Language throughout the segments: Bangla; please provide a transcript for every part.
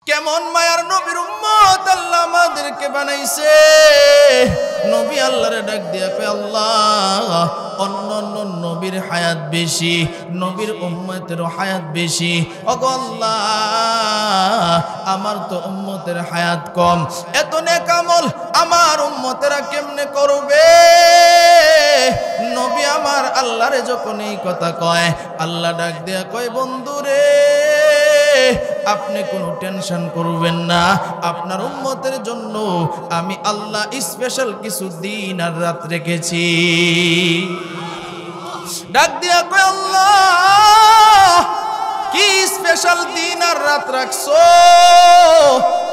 কেমন মায়ার নবীর উম্মত আল্লাহ আমাদেরকে বানাইছে। নবী আল্লাহরে ডাক দিয়া কয়, আল্লাহ অন্য অন্য নবীর হায়াত বেশি, নবীর উম্মতেরও হায়াত বেশি। ওগো আল্লাহ, আমার তো উম্মতের হায়াত কম, এত নেক আমল আমার উম্মতেরা কেমনে করবে? নবী আমার আল্লাহরে যখন এই কথা কয়, আল্লাহ ডাক দিয়া কয়, বন্ধুরে আপনি কোনো টেনশন করবেন না, আপনার উম্মতের জন্য আমি আল্লাহ স্পেশাল কিছু দিন আর রাত রেখেছি। ডাক দিয়া কয়, আল্লাহ কি স্পেশাল দিন আর রাত রাখছো?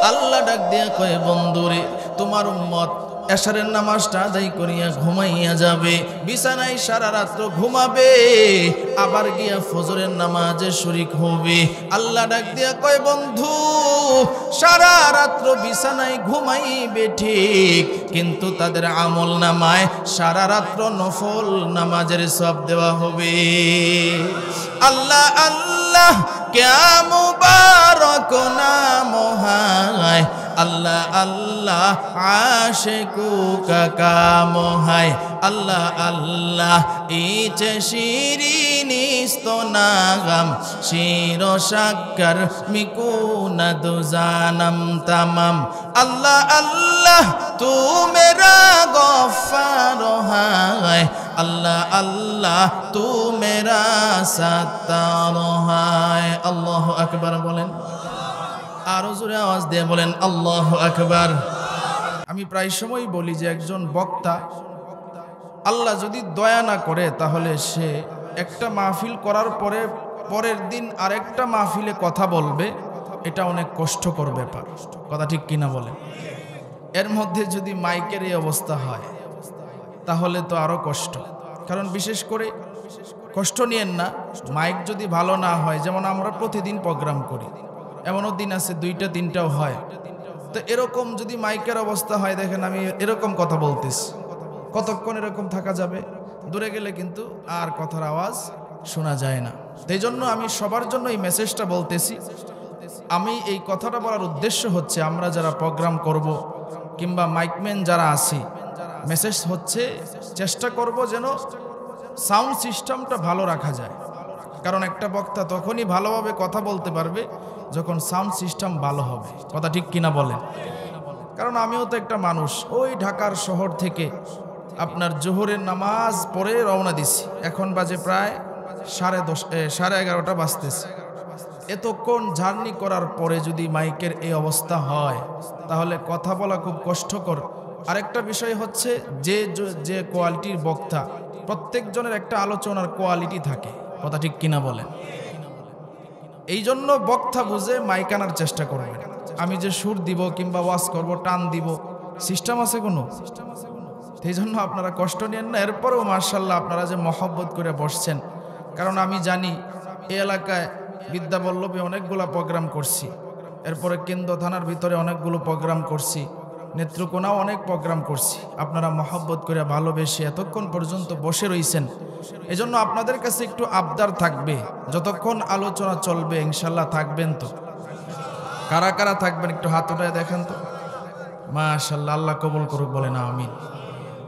আল্লাহ ডাক দিয়া কয়, বন্ধুরে তোমার উম্মত এশারের নামাজটা আদায় করিয়া ঘুমাইয়া যাবে, বিছানায় সারা রাত্র ঘুমাবে, আবার গিয়া ফজরের নামাজে শরীক হবে। আল্লাহ ডাক দিয়া কয়, বন্ধু সারা রাত্র বিছানায় ঘুমাইবে ঠিক, কিন্তু তাদের আমল নামায় সারা রাত্র নফল নামাজের সওয়াব দেওয়া হবে। আল্লাহ আল্লাহ ক্যা মুবারক নাম হায়, আল্লাহ আল্লাহ আশিকু কা কাম হায়, আল্লাহ আল্লাহ ইচে শিরিনিস্ত নাগাম শিরো শাক্কর মিকুনা দুজানাম তামাম। আল্লাহ আল্লাহ তু মেরা গফার হায়, আল্লাহ আল্লাহ তু মেরা সাত্তার হায়। আল্লাহু আকবার বলেন, আরো জোরে আওয়াজ দিয়ে বলেন আল্লাহু আকবার। আমি প্রায় সময় বলি যে একজন বক্তা আল্লাহ যদি দয়া না করে তাহলে সে একটা মাহফিল করার পরে পরের দিন আরেকটা মাহফিলে কথা বলবে, এটা অনেক কষ্টকর ব্যাপার। কথা ঠিক কিনা বলেন? এর মধ্যে যদি মাইকের এই অবস্থা হয় তাহলে তো আরো কষ্ট। কারণ বিশেষ করে কষ্ট নিয়েন না, মাইক যদি ভালো না হয়, যেমন আমরা প্রতিদিন প্রোগ্রাম করি, এমনও দিন আছে 2টা 3টাও হয়, তো এরকম যদি মাইকের অবস্থা হয়, দেখেন আমি এরকম কথা বলতেছি, কতক্ষণ এরকম থাকা যাবে? দূরে গেলে কিন্তু আর কথার আওয়াজ শোনা যায় না। এই জন্য আমি সবার জন্য এই মেসেজটা বলতেছি। আমি এই কথাটা বলার উদ্দেশ্য হচ্ছে, আমরা যারা প্রোগ্রাম করব কিংবা মাইকম্যান যারা আছি, মেসেজ হচ্ছে চেষ্টা করব যেন সাউন্ড সিস্টেমটা ভালো রাখা যায়। কারণ একটা বক্তা তখনই ভালোভাবে কথা বলতে পারবে যখন সাউন্ড সিস্টেম ভালো হবে। কথা ঠিক কিনা বলেন? কারণ আমিও তো একটা মানুষ, ওই ঢাকার শহর থেকে আপনার জোহরের নামাজ পড়ে রওনা দিছি, এখন বাজে প্রায় 11:30 বাজতেছে। এতক্ষণ জার্নি করার পরে যদি মাইকের এই অবস্থা হয় তাহলে কথা বলা খুব কষ্টকর। আরেকটা বিষয় হচ্ছে যে কোয়ালিটির বক্তা, প্রত্যেকজনের একটা আলোচনার কোয়ালিটি থাকে। কথা ঠিক কিনা বলেন? এই জন্য বক্তা বুঝে মাইক আনার চেষ্টা করবেন। আমি যে সুর দিব কিংবা ওয়াজ করব, টান দিব, সিস্টেম আছে কোনো? এই জন্য আপনারা কষ্ট নেন না। এরপরেও মার্শাল্লাহ আপনারা যে মহব্বত করে বসছেন, কারণ আমি জানি এই এলাকায় বিদ্যাবল্লভে অনেকগুলো প্রোগ্রাম করছি, এরপরে কেন্দ্র থানার ভিতরে অনেকগুলো প্রোগ্রাম করছি, নেত্রকোনাও অনেক প্রোগ্রাম করছি। আপনারা মহব্বত করে ভালোবেসে এতক্ষণ পর্যন্ত বসে রয়েছেন, এজন্য আপনাদের কাছে একটু আবদার থাকবে, যতক্ষণ আলোচনা চলবে ইনশাল্লাহ থাকবেন তো? কারা কারা থাকবেন একটু হাত উঠায় দেখেন তো। মাশাআল্লাহ, আল্লাহ কবুল করুক, বলেন আমিন।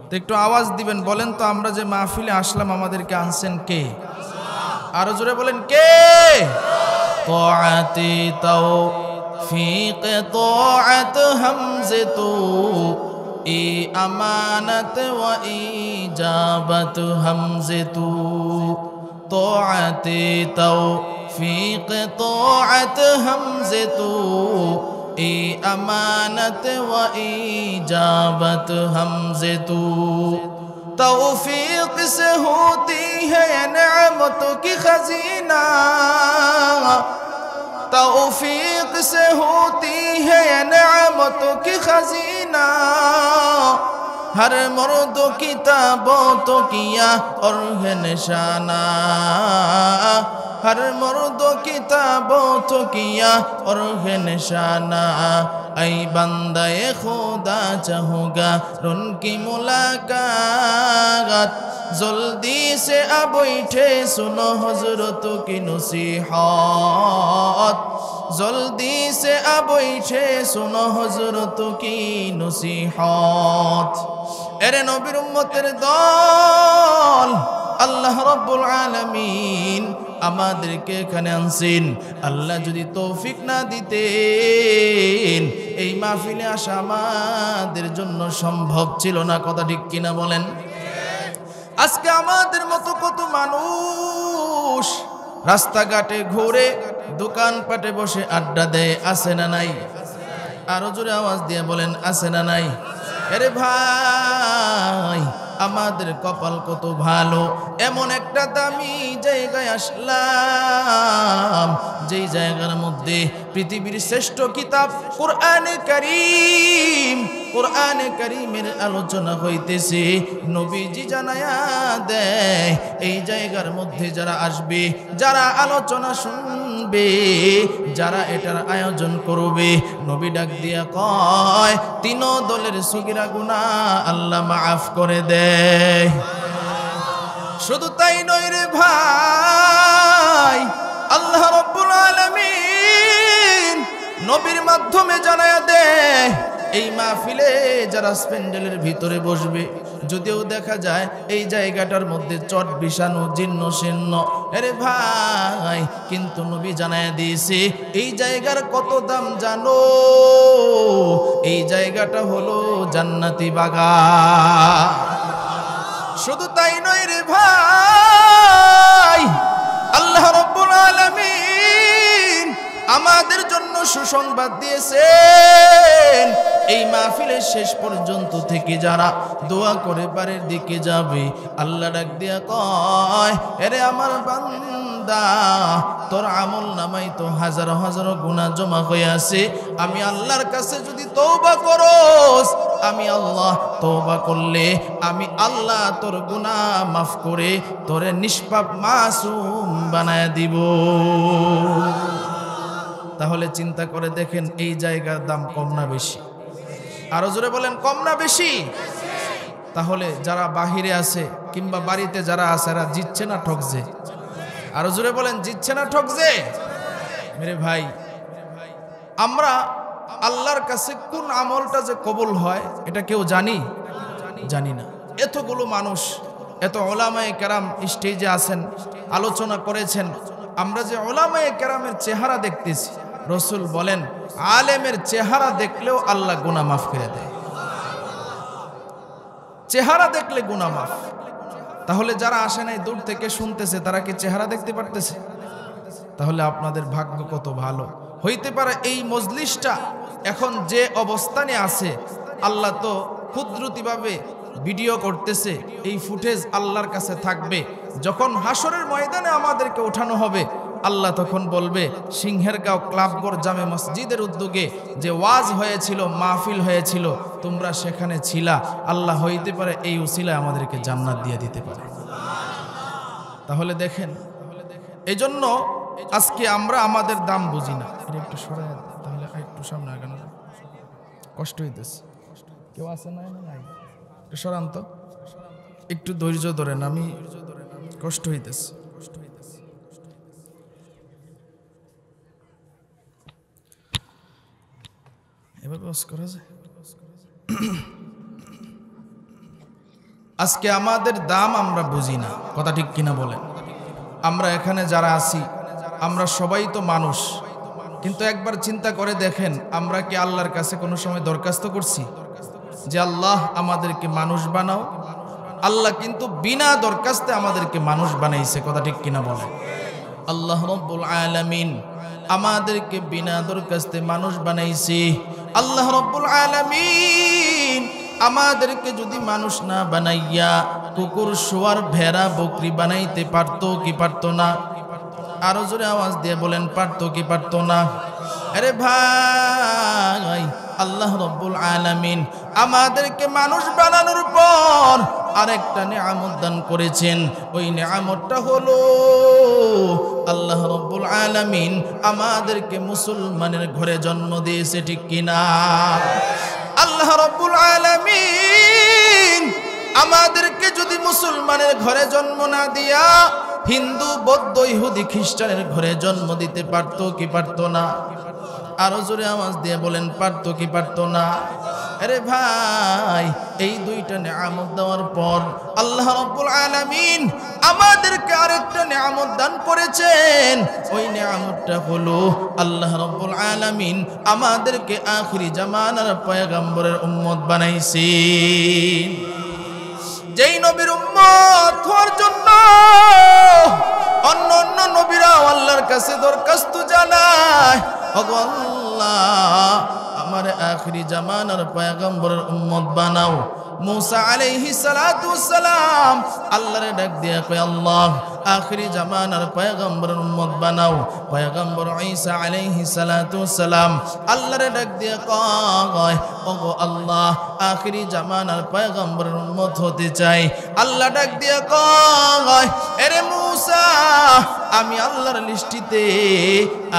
তো একটু আওয়াজ দিবেন, বলেন তো আমরা যে মাহফিলে আসলাম আমাদেরকে আনছেন কে? আরো জোরে বলেন কে? তাআতি তৌফিক তাআত হামজাতু ই আমানত ওয়া ইজাবাত হামজাতু। তাআতি তৌফিক তাআত হামজাতু ই আমানত ওয়া ইজাবাত হামজাতু। तौफीक से होती है नेमतों की खजीना, तौफीक से होती है नेमतों की खजीना। हर मर्द की ताबतो किया और है निशाना, हर मर्द की ताबतो किया और है निशाना। ऐ बंदे खुदा चाहूँगा उनकी मुलाकात, जल्दी से अब बैठे सुनो हजरतों की नसीहत। जल्दी से अब बैठे सुनो हजरत की नसीहत एरे नबीर उम्मतेर दल আল্লাহ রাব্বুল আলামিন আমাদেরকে এখানে আনছেন আল্লাহ যদি তৌফিক না দিতেন এই মাহফিলে আসা আমাদের জন্য সম্ভব ছিল না কথা ঠিক কিনা বলেন আজকে আমাদের মতো কত মানুষ রাস্তাঘাটে ঘুরে দোকানপাটে বসে আড্ডা দেয় আছে না নাই আরো জোরে আওয়াজ দিয়ে বলেন আছে না নাই আরে ভাই আমাদের কপাল কত ভালো এমন একটা দামি জায়গায় আসলাম যেই জায়গার মধ্যে পৃথিবীর শ্রেষ্ঠ কিতাব কোরআনে কারীমের আলোচনা হইতেছে নবীজি জানায়া দেয় এই জায়গার মধ্যে যারা আসবে যারা আলোচনা শুনবে যারা এটার আয়োজন করবে নবী ডাক দিয়া কয় তিন দলের সগীরা গুনাহ আল্লাহ মাফ করে দেয় শুধু তাই নয় রে ভাই আল্লাহ রাব্বুল আলামিন নবীর মাধ্যমে জানায়া দেয় এই মাহফিলে যারা প্যান্ডেলের ভিতরে বসবে যদিও দেখা যায় এই জায়গাটার মধ্যে চট বিছানো জীর্ণ শীর্ণ আরে ভাই কিন্তু নবী জানায়া দিয়েছে এই জায়গার কত দাম জানো এই জায়গাটা হলো জান্নাতি বাগান শুধু তাই নয় রে ভাই আল্লাহ রাব্বুল আলামিন আমাদের জন্য সুসংবাদ দিয়েছেন এই মাহফিলের শেষ পর্যন্ত থেকে যারা দোয়া করে পারের দিকে যাবে আল্লাহ ডাক দিয়া কয় আরে আমার বান্দা তোর আমল নামাই তো হাজার হাজার গুনাহ জমা হয়ে আছে আমি আল্লাহর কাছে যদি তওবা করস আমি আল্লাহ তওবা করলে আমি আল্লাহ তোর গুনাহ মাফ করে তোরে নিষ্পাপ মাসুম বানায় দিব তাহলে চিন্তা করে দেখেন এই জায়গার দাম কম না বেশি আরো জোরে বলেন কম না বেশি তাহলে যারা বাহিরে আছে কিংবা বাড়িতে যারা আছে এরা জিতছে না ঠকছে আরো জোরে বলেন জিতছে না ঠকছে মেরে ভাই আমরা আল্লাহর কাছে কোন আমলটা যে কবুল হয় এটা কেউ জানি না এতগুলো মানুষ এত উলামায়ে কেরাম স্টেজে আছেন আলোচনা করেছেন আমরা যে উলামায়ে কেরামের চেহারা দেখতেছি রাসূল বলেন আলেমের চেহারা দেখলেও আল্লাহ গুনাহ মাফ করে দেয় চেহারা দেখলে গুনাহ মাফ তাহলে যারা আসে নাই দূর থেকে শুনতেছে তারা কি চেহারা দেখতে পারতেছে তাহলে আপনাদের ভাগ্য কত ভালো হইতে পারে এই মজলিসটা এখন যে অবস্থানে আছে আল্লাহ তো কুদরতিভাবে ভিডিও করতেছে এই ফুটেজ আল্লাহর কাছে থাকবে যখন হাসরের ময়দানে আমাদেরকে ওঠানো হবে আল্লাহ তখন বলবে সিংহেরগাঁও ক্লাবগড় জামে মসজিদের উদ্যোগে যে ওয়াজ হয়েছিল মাহফিল হয়েছিল তোমরা সেখানে ছিলা আল্লাহ হইতে পারে এই উসিলায় আমাদেরকে জান্নাত দিয়ে দিতে পারে তাহলে দেখেন এই জন্য আজকে আমরা আমাদের দাম বুঝি না একটু সরাই তাহলে একটু সামনে আগানো কষ্ট হইতেছে কেউ আছে না একটু সরান তো একটু ধৈর্য ধরেন আমি কষ্ট হইতেছে এভাবে বস করা যায় আজকে আমাদের দাম আমরা বুঝি না কথা ঠিক কিনা বলেন আমরা এখানে যারা আছি আমরা সবাই তো মানুষ কিন্তু একবার চিন্তা করে দেখেন আমরা কি আল্লাহর কাছে কোনো সময় দরখাস্ত করছি যে আল্লাহ আমাদেরকে মানুষ বানাও আল্লাহ কিন্তু বিনা দরখাস্তে আমাদেরকে মানুষ বানাইছে কথা ঠিক কিনা বলেন আল্লাহ রাব্বুল আলামিন আমাদেরকে বিনা দরখাস্তে মানুষ বানাইছে আল্লাহ রাব্বুল আলামিন আমাদেরকে যদি মানুষ না বানাইয়া কুকুর শুয়ার ভেড়া বকরি বানাইতে পারতো কি পারতো না আরো জোরে আওয়াজ দিয়ে বলেন পারতো কি পারতো না আরে ভাই আল্লাহ রাব্বুল আলামিন আমাদেরকে মানুষ বানানোর পর আরেকটা নিয়ামত দান করেছেন ওই নিয়ামতটা হলো আল্লাহ রাব্বুল আলামিন আমাদেরকে মুসলমানের ঘরে জন্ম দিয়েছে ঠিক কিনা আল্লাহ রাব্বুল আলামিন আমাদেরকে যদি মুসলমানের ঘরে জন্ম না দিয়া হিন্দু বৌদ্ধ ইহুদি খ্রিস্টানের ঘরে জন্ম দিতে পারতো কি পারতো না? আরো জোরে আওয়াজ দিয়ে বলেন, পারতো কি পারতো না? আরে ভাই, এই দুইটা নিয়ামত দেওয়ার পর আল্লাহ রাব্বুল আলামিন আমাদেরকে আরেকটা নিয়ামত দান করেছেন। ওই নিয়ামতটা হলো আল্লাহ রাব্বুল আলামিন আমাদেরকে আখিরি জামানার পয়গম্বরের উম্মত বানাইছেন। যেই নবীর উম্মত হওয়ার জন্য অন্য অন্য নবীরাও আল্লাহর কাছে দরখাস্ত জানায়, ওগো আল্লাহ আমার আখিরি জামানার পয়গম্বরের উম্মত বানাও। मूसा अलैहिस्सलाम আল্লাহরে ডাক দিয়া কয়, আল্লাহ আখিরি জামানার পয়গম্বরের উম্মত বানাও। পয়গম্বর ঈসা আলাইহিসসালাম আল্লাহরে ডাক দিয়া কয়, ওগো আল্লাহ আখিরি জামানার পয়গম্বরের উম্মত হতে চাই। আল্লাহ ডাক দিয়া কয়, আরে মূসা, আমি আল্লাহর লিস্টিতে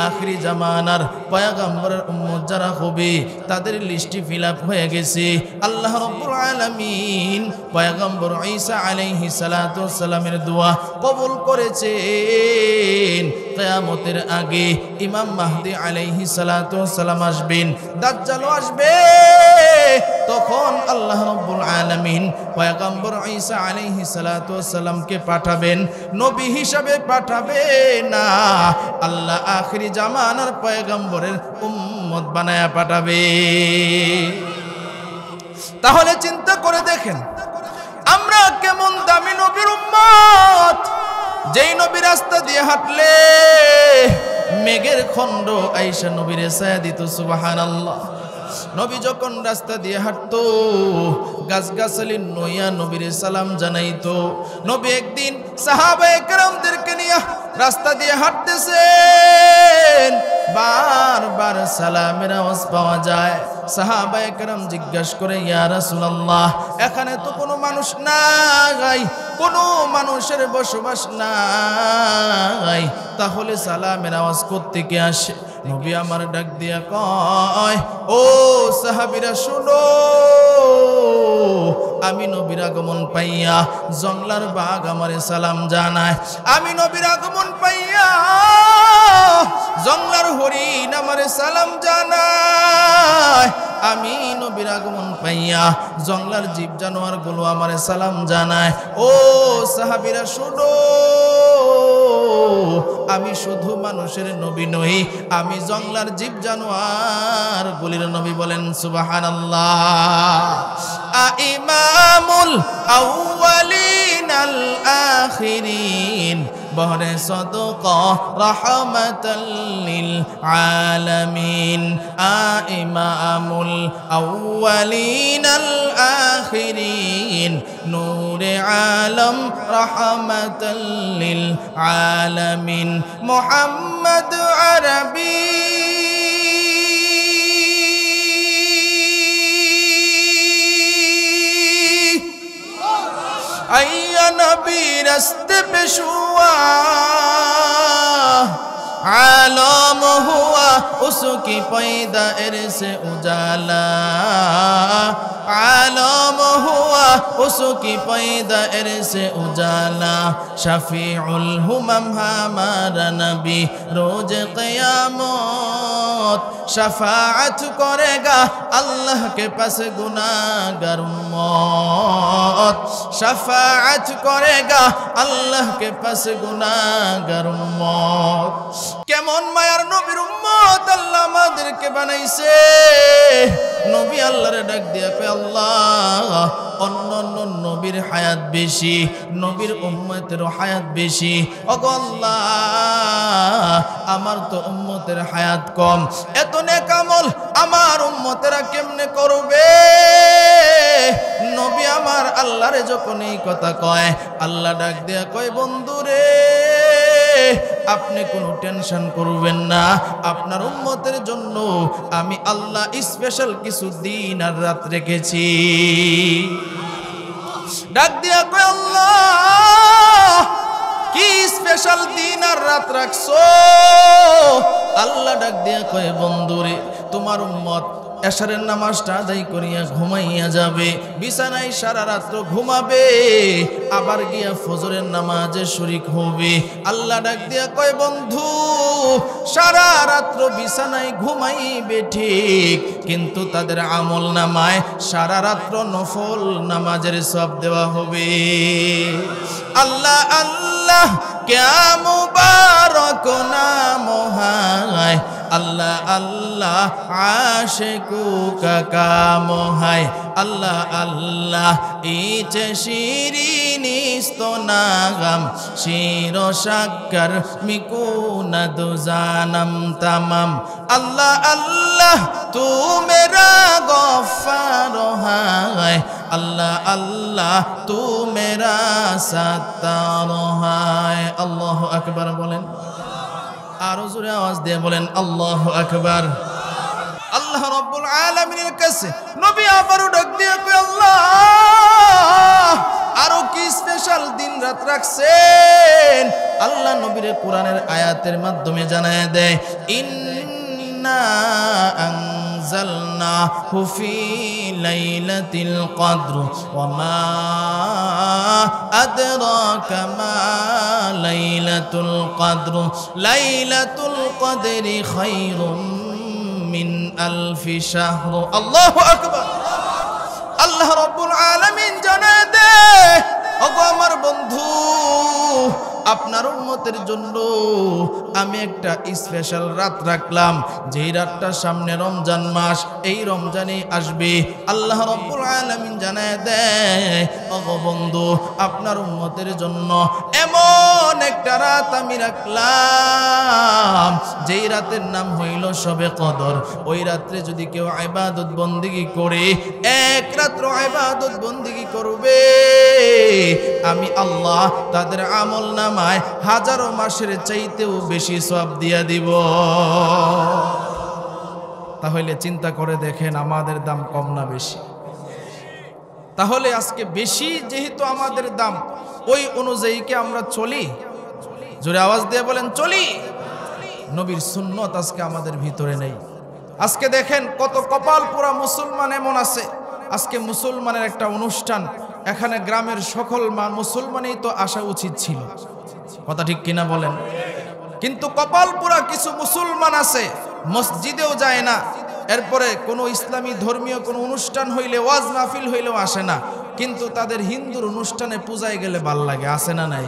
আখিরি জামানার পয়গম্বরের উম্মত যারা হবে তাদের লিস্টি ফিল আপ হয়ে গেছে। আল্লাহ রাব্বুল আলামিন পয়গম্বর ঈসা আলাইহিসসালামের দোয়া কবুল করেছেন। কিয়ামতের আগে ইমাম মাহদি আলাইহিসসালাম আসবেন, দাজ্জালও আসবে। তখন আল্লাহ রাব্বুল আলামিন পয়গম্বর ঈসা আলাইহিসসালামকে পাঠাবেন, নবী হিসাবে পাঠাবে না, আল্লাহ আখিরি জামানার পয়গম্বরের উম্মত বানায়া পাঠাবে। তাহলে চিন্তা করে দেখেন আমরা কেমন দামি নবীর উম্মত, যেই নবী রাস্তা দিয়ে হাঁটলে মেঘের খণ্ড আইসা নবীরে ছায়া দিত। সুবহানাল্লাহ। নবী যখন রাস্তা দিয়ে হাঁটতো গাছগাছালি নইয়া নবীরে সালাম জানাইতো। নবী একদিন সাহাবায়ে কেরামদেরকে নিয়ে রাস্তা দিয়ে হাঁটতেছেন, বারবার সালামের আওয়াজ পাওয়া যায়। সাহাবায়ে কেরাম জিজ্ঞাসা করে, ইয়া রাসূলুল্লাহ, এখানে তো কোনো মানুষ নাই, কোনো মানুষের বসবাস নাই, তাহলে সালামের আওয়াজ কোত্থেকে আসে? নবী আমার ডাক দিয়া কয়, ও সাহাবীরা শোনো, আমি নবীর আগমন পাইয়া জংলার বাঘ আমারে সালাম জানায়। আমি নবীর আগমন পাইয়া জংলার হরিণ আমারে সালাম জানায়। আমি নবীর আগমন পাইয়া জংলার জীব জানোয়ার গুলো আমারে সালাম জানায়। ও সাহাবীরা শোনো, আমি শুধু মানুষের নবী নই, আমি জংলার জীব জানোয়ার গুলির নবী। বলেন সুবহানাল্লাহ। ইমামুল আউয়ালিন আল আখিরিন বহরে সদকা রাহমাতাল লিল আলামিন। ইমামুল আউয়ালিন আল আখিরিন নূরে আলম রাহমাতাল লিল আলামিন মুহাম্মদ আরবি आया नबी रस्ते पे शुआ आलम हुआ उसकी पैदाइश से उजाला। आलम हुआ उसकी पैदाइश से उजाला। शफीउल हुमम हमारा नबी रोज क़यामत शफाअत करेगा अल्लाह के पास गुनाहगार उम्मत। शफाअत करेगा अल्लाह के पास गुनाहगार उम्मत। কেমন মায়ার নবীর উম্মত আল্লাহ আমাদেরকে বানাইছে। নবী আল্লাহরে ডাক দিয়া কয়, আল্লাহ অন্য অন্য নবীর হায়াত বেশি, নবীর উম্মতের হায়াত বেশি। ওগো আল্লাহ আমার তো উম্মতের হায়াত কম, এত নেক আমল আমার উম্মতেরা কেমনে করবে? নবী আমার আল্লাহরে যখন এই কথা কয়, আল্লাহ ডাক দিয়া কয়, বন্ধুরে আপনি কোনো টেনশন করবেন না, আপনার উম্মতের জন্য আমি আল্লাহ স্পেশাল কিছু দিন আর রাত রেখেছি। ডাক দিয়া কয়, আল্লাহ কি স্পেশাল দিন আর রাত রাখছো? আল্লাহ ডাক দিয়া কয়, বন্ধুরে তোমার উম্মত এশারের নামাজটা আদায় করিয়া ঘুমাইয়া যাবে, বিছানায় সারা রাত্র ঘুমাবে, আবার গিয়া ফজরের নামাজে শরীক হবে। আল্লাহ ডাক দিয়া কয় বন্ধু সারা রাত্র বিছানায় ঘুমাইবে ঠিক, কিন্তু তাদের আমল নামায় সারা রাত্র নফল নামাজের সওয়াব দেওয়া হবে। আল্লাহ আল্লাহ ক্যা মুবারক নাম হায়, আল্লাহ আল্লাহ আশিকু কা কাম হায়, আল্লাহ আল্লাহ ইচে শিরিনিস্ত নাগাম শিরো শাক্কর মিকুনাদ জানাম তামাম। আল্লাহ আল্লাহ তু মেরা গফার হায়, আল্লাহ আল্লাহ তু মেরা সাত্তার হায়। আল্লাহু আকবার বলেন, আরো জোরে আওয়াজ দিয়ে বলেন আল্লাহু আকবার। আল্লাহ রাব্বুল আলামিনের কাছে নবী আবারও ডাক দিয়ে কয় আল্লাহ আরো কি স্পেশাল দিন রাত রাখছেন? আল্লাহ নবীর কোরআনের আয়াতের মাধ্যমে জানায় দেয়, ইন্না আনজালনাহু ফি লাইলাতিল কদর ওয়া মা আদরাকা মা লাইলাতুল কদর লাইলাতুল কদরি খায়রুম মিন আলফি শাহর। আল্লাহু আকবার। আল্লাহ রাব্বুল আলামিন জানায় দেয়, ওগো আমার বন্ধু আপনার উম্মতের জন্য আমি একটা স্পেশাল রাত রাখলাম, যেই রাতটা সামনে রমজান মাস, এই রমজানে আসবে। আল্লাহ রাব্বুল আলামিন জানায় দেয়, ওগো বন্ধু আপনার উম্মতের জন্য এমন একটা রাত আমি রাখলাম, যেই রাতের নাম হইল শবে কদর। ওই রাত্রে যদি কেউ ইবাদত বন্দেগী করে, এক রাত্র ইবাদত বন্দেগী করবে, আমি আল্লাহ তাদের আমল নামায় হাজারো মাসের চাইতেও বেশি সওয়াব দিয়া দিব। তাহলে চিন্তা করে দেখেন আমাদের দাম কম না বেশি? তাহলে আজকে বেশি যেহেতু আমাদের দাম, ওই অনুযায়ী কি আমরা চলি? জোরে আওয়াজ দিয়ে বলেন চলি। নবীর সুন্নত আজকে আমাদের ভিতরে নেই। আজকে দেখেন কত কপাল পোড়া মুসলমান এমন আছে, আজকে মুসলমানের একটা অনুষ্ঠান, এখানে গ্রামের সকল মুসলমানই তো আসা উচিত ছিল, কথা ঠিক কিনা বলেন? কিন্তু কপাল পোড়া কিছু মুসলমান আছে মসজিদেও যায় না, এরপরে কোনো ইসলামী ধর্মীয় কোনো অনুষ্ঠান হইলে, ওয়াজ মাহফিল হইলেও আসে না, কিন্তু তাদের হিন্দুর অনুষ্ঠানে পূজায় গেলে ভাল লাগে, আসে না নাই?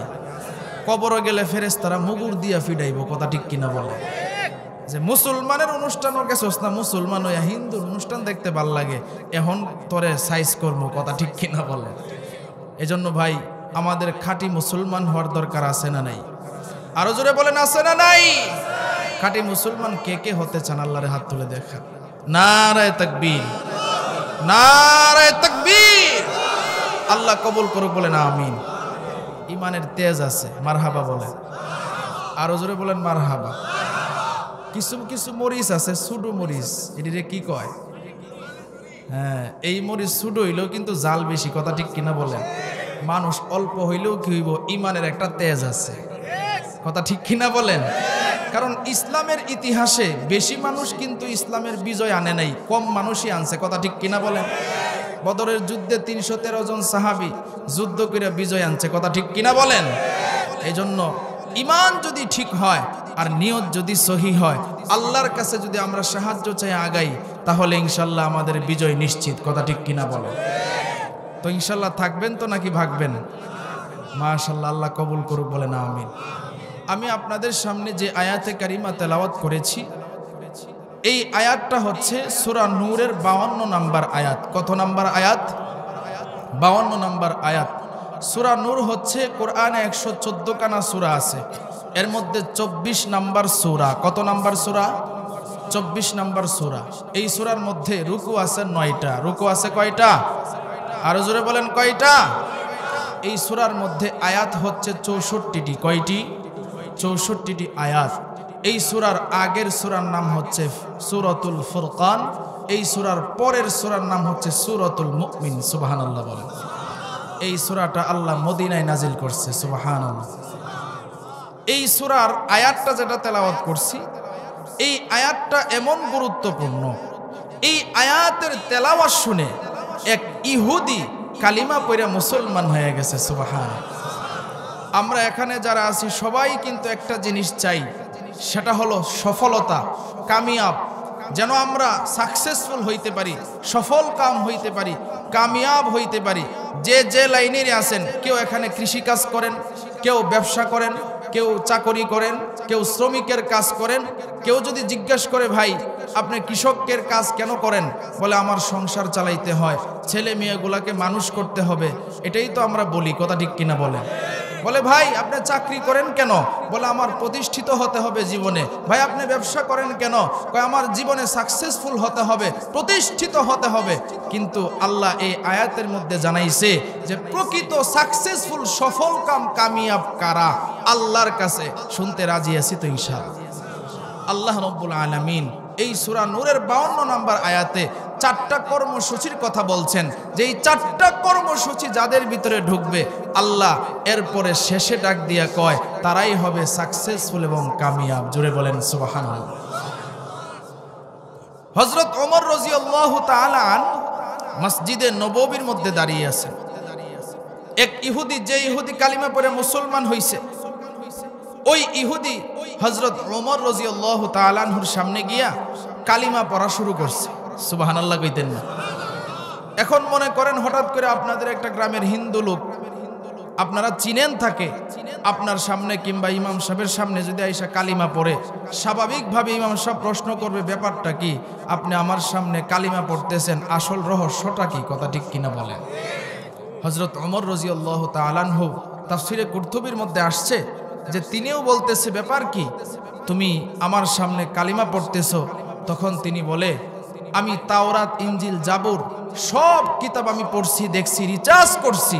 কবরে গেলে ফেরেশতারা মুগুর দিয়া ফিডাইব, কথা ঠিক কিনা বলে? যে মুসলমানের অনুষ্ঠানও গেছস না, মুসলমান হইয়া হিন্দুর অনুষ্ঠান দেখতে ভাল লাগে, এখন তোরে সাইজ করবো, কথা ঠিক কিনা বলে? এজন্য ভাই আমাদের খাঁটি মুসলমান হওয়ার দরকার আছে না নাই? আরো জোরে বলেন আছে না নাই? খাঁটি মুসলমান কে কে হতে চান? আল্লাহর হাত তুলে দেখা। নারায়ে তাকবীর, নারায়ে তাকবীর। আল্লাহ কবুল করুক, বলেন আমিন। ইমানের তেজ আছে, মারহাবা বলেন। আরো জোরে বলেন মারহাবা। কিছু কিছু মরিচ আছে, সুডু মরিচ, এটিরে কি কয়? হ্যাঁ, এই মরিচ সুডু হইলেও কিন্তু জাল বেশি, কথা ঠিক কিনা বলেন? মানুষ অল্প হইলেও কি হইব? ইমানের একটা তেজ আছে, কথা ঠিক কিনা বলেন? কারণ ইসলামের ইতিহাসে বেশি মানুষ কিন্তু ইসলামের বিজয় আনে নাই, কম মানুষই আনছে, কথা ঠিক কিনা বলেন? বদরের যুদ্ধে ৩১৩ জন সাহাবী যুদ্ধ করে বিজয় আনছে, কথা ঠিক কিনা বলেন? এই জন্য ইমান যদি ঠিক হয় আর নিয়ত যদি সহি হয়, আল্লাহর কাছে যদি আমরা সাহায্য চাই আগাই, তাহলে ইনশাল্লাহ আমাদের বিজয় নিশ্চিত, কথা ঠিক কিনা বলেন? তো ইনশাল্লাহ থাকবেন তো নাকি ভাগবেন? মাশাআল্লাহ, আল্লাহ কবুল করুক, বলেন আমিন। আমি আপনাদের সামনে যে আয়াতে কারিমা তেলাওয়াত করেছি, এই আয়াতটা হচ্ছে সূরা নূরের 52 নম্বর আয়াত। কত নম্বর আয়াত? 52 নম্বর আয়াত। সূরা নূর হচ্ছে কোরআনে 114 খানা সূরা আছে, এর মধ্যে 24 নম্বর সূরা। কত নম্বর সূরা? 24 নম্বর সূরা। এই সূরার মধ্যে রুকু আছে 9টা। রুকু আছে কয়টা? আরো জোরে বলেন কয়টা? এই সূরার মধ্যে আয়াত হচ্ছে 64টি। কয়টি? 64টি আয়াত। এই সূরার আগের সূরার নাম হচ্ছে সূরাতুল ফুরকান, এই সূরার পরের সূরার নাম হচ্ছে সূরাতুল মুমিন। সুবহানাল্লাহ বলেন। এই সূরাটা আল্লাহ মদিনায় নাজিল করছে, সুবহানাল্লাহ। এই সূরার আয়াতটা যেটা তেলাওয়াত করছি, এই আয়াতটা এমন গুরুত্বপূর্ণ, এই আয়াতের তেলাওয়াত শুনে এক ইহুদি কালিমা পড়ে মুসলমান হয়ে গেছে। সুবহানাল্লাহ। আমরা এখানে যারা আছি সবাই কিন্তু একটা জিনিস চাই, সেটা হলো সফলতা, কামিয়াব, যেন আমরা সাকসেসফুল হইতে পারি, সফল কাম হইতে পারি, কামিয়াব হইতে পারি। যে যে লাইনের আছেন, কেউ এখানে কৃষিকাজ করেন, কেউ ব্যবসা করেন, কেউ চাকরি করেন, কেউ শ্রমিকের কাজ করেন। কেউ যদি জিজ্ঞেস করে ভাই আপনি কৃষকের কাজ কেন করেন, বলে আমার সংসার চালাইতে হয়, ছেলে মেয়েগুলাকে মানুষ করতে হবে, এটাই তো আমরা বলি, কথা ঠিক কিনা বলেন? বলে ভাই আপনি চাকরি করেন কেন, বলে আমার প্রতিষ্ঠিত হতে হবে জীবনে। ভাই আপনি ব্যবসা করেন কেন, কয় আমার জীবনে সাকসেসফুল হতে হবে, প্রতিষ্ঠিত হতে হবে। কিন্তু আল্লাহ এই আয়াতের মধ্যে জানাইছে যে প্রকৃত সাকসেসফুল, সফল কাম, কামিয়াব কারা, আল্লাহর কাছে শুনতে রাজি আছি তো ইনশাআল্লাহ। আল্লাহ রাব্বুল আলামিন এই সূরা নূরের 52 নম্বর আয়াতে 4টা কর্মসূচির কথা বলছেন, যে এই 4টা কর্মসূচি যাদের ভিতরে ঢুকবে আল্লাহ এরপরে শেষে ডাক দিয়া কয় তারাই হবে সাকসেসফুল এবং কামিয়াব। জোরে বলেন সুবহানাল্লাহ। হযরত ওমর রাদিয়াল্লাহু তাআলা মসজিদে নববীর মধ্যে দাঁড়িয়ে আছেন। এক ইহুদি, যে ইহুদি কালিমা পড়ে মুসলমান হইছে, ওই ইহুদি হযরত ওমর রাদিয়াল্লাহু তাআলা আনহুর সামনে গিয়া কালিমা পড়া শুরু করছে। সুবহানাল্লাহ কইতেন না? এখন মনে করেন হঠাৎ করে আপনাদের একটা গ্রামের হিন্দু লোক আপনারা চিনেন থাকে, আপনার সামনে কিংবা ইমাম সাহেবের সামনে যদি আইসা কালিমা পড়ে, স্বাভাবিকভাবে ইমাম সাহেব প্রশ্ন করবে ব্যাপারটা কি, আপনি আমার সামনে কালিমা পড়তেছেন, আসল রহস্যটা কি, কথা ঠিক কিনা বলেন? হযরত ওমর রাদিয়াল্লাহু তাআলা আনহু তাফসীরে কুরতুবীর মধ্যে আসছে যে তিনিও বলতেছে ব্যাপার কি, তুমি আমার সামনে কালিমা পড়তেছো। তখন তিনি বলে আমি তাওরাত, ইনজিল, জাবুর সব কিতাব আমি পড়ছি, দেখছি, রিসার্চ করছি,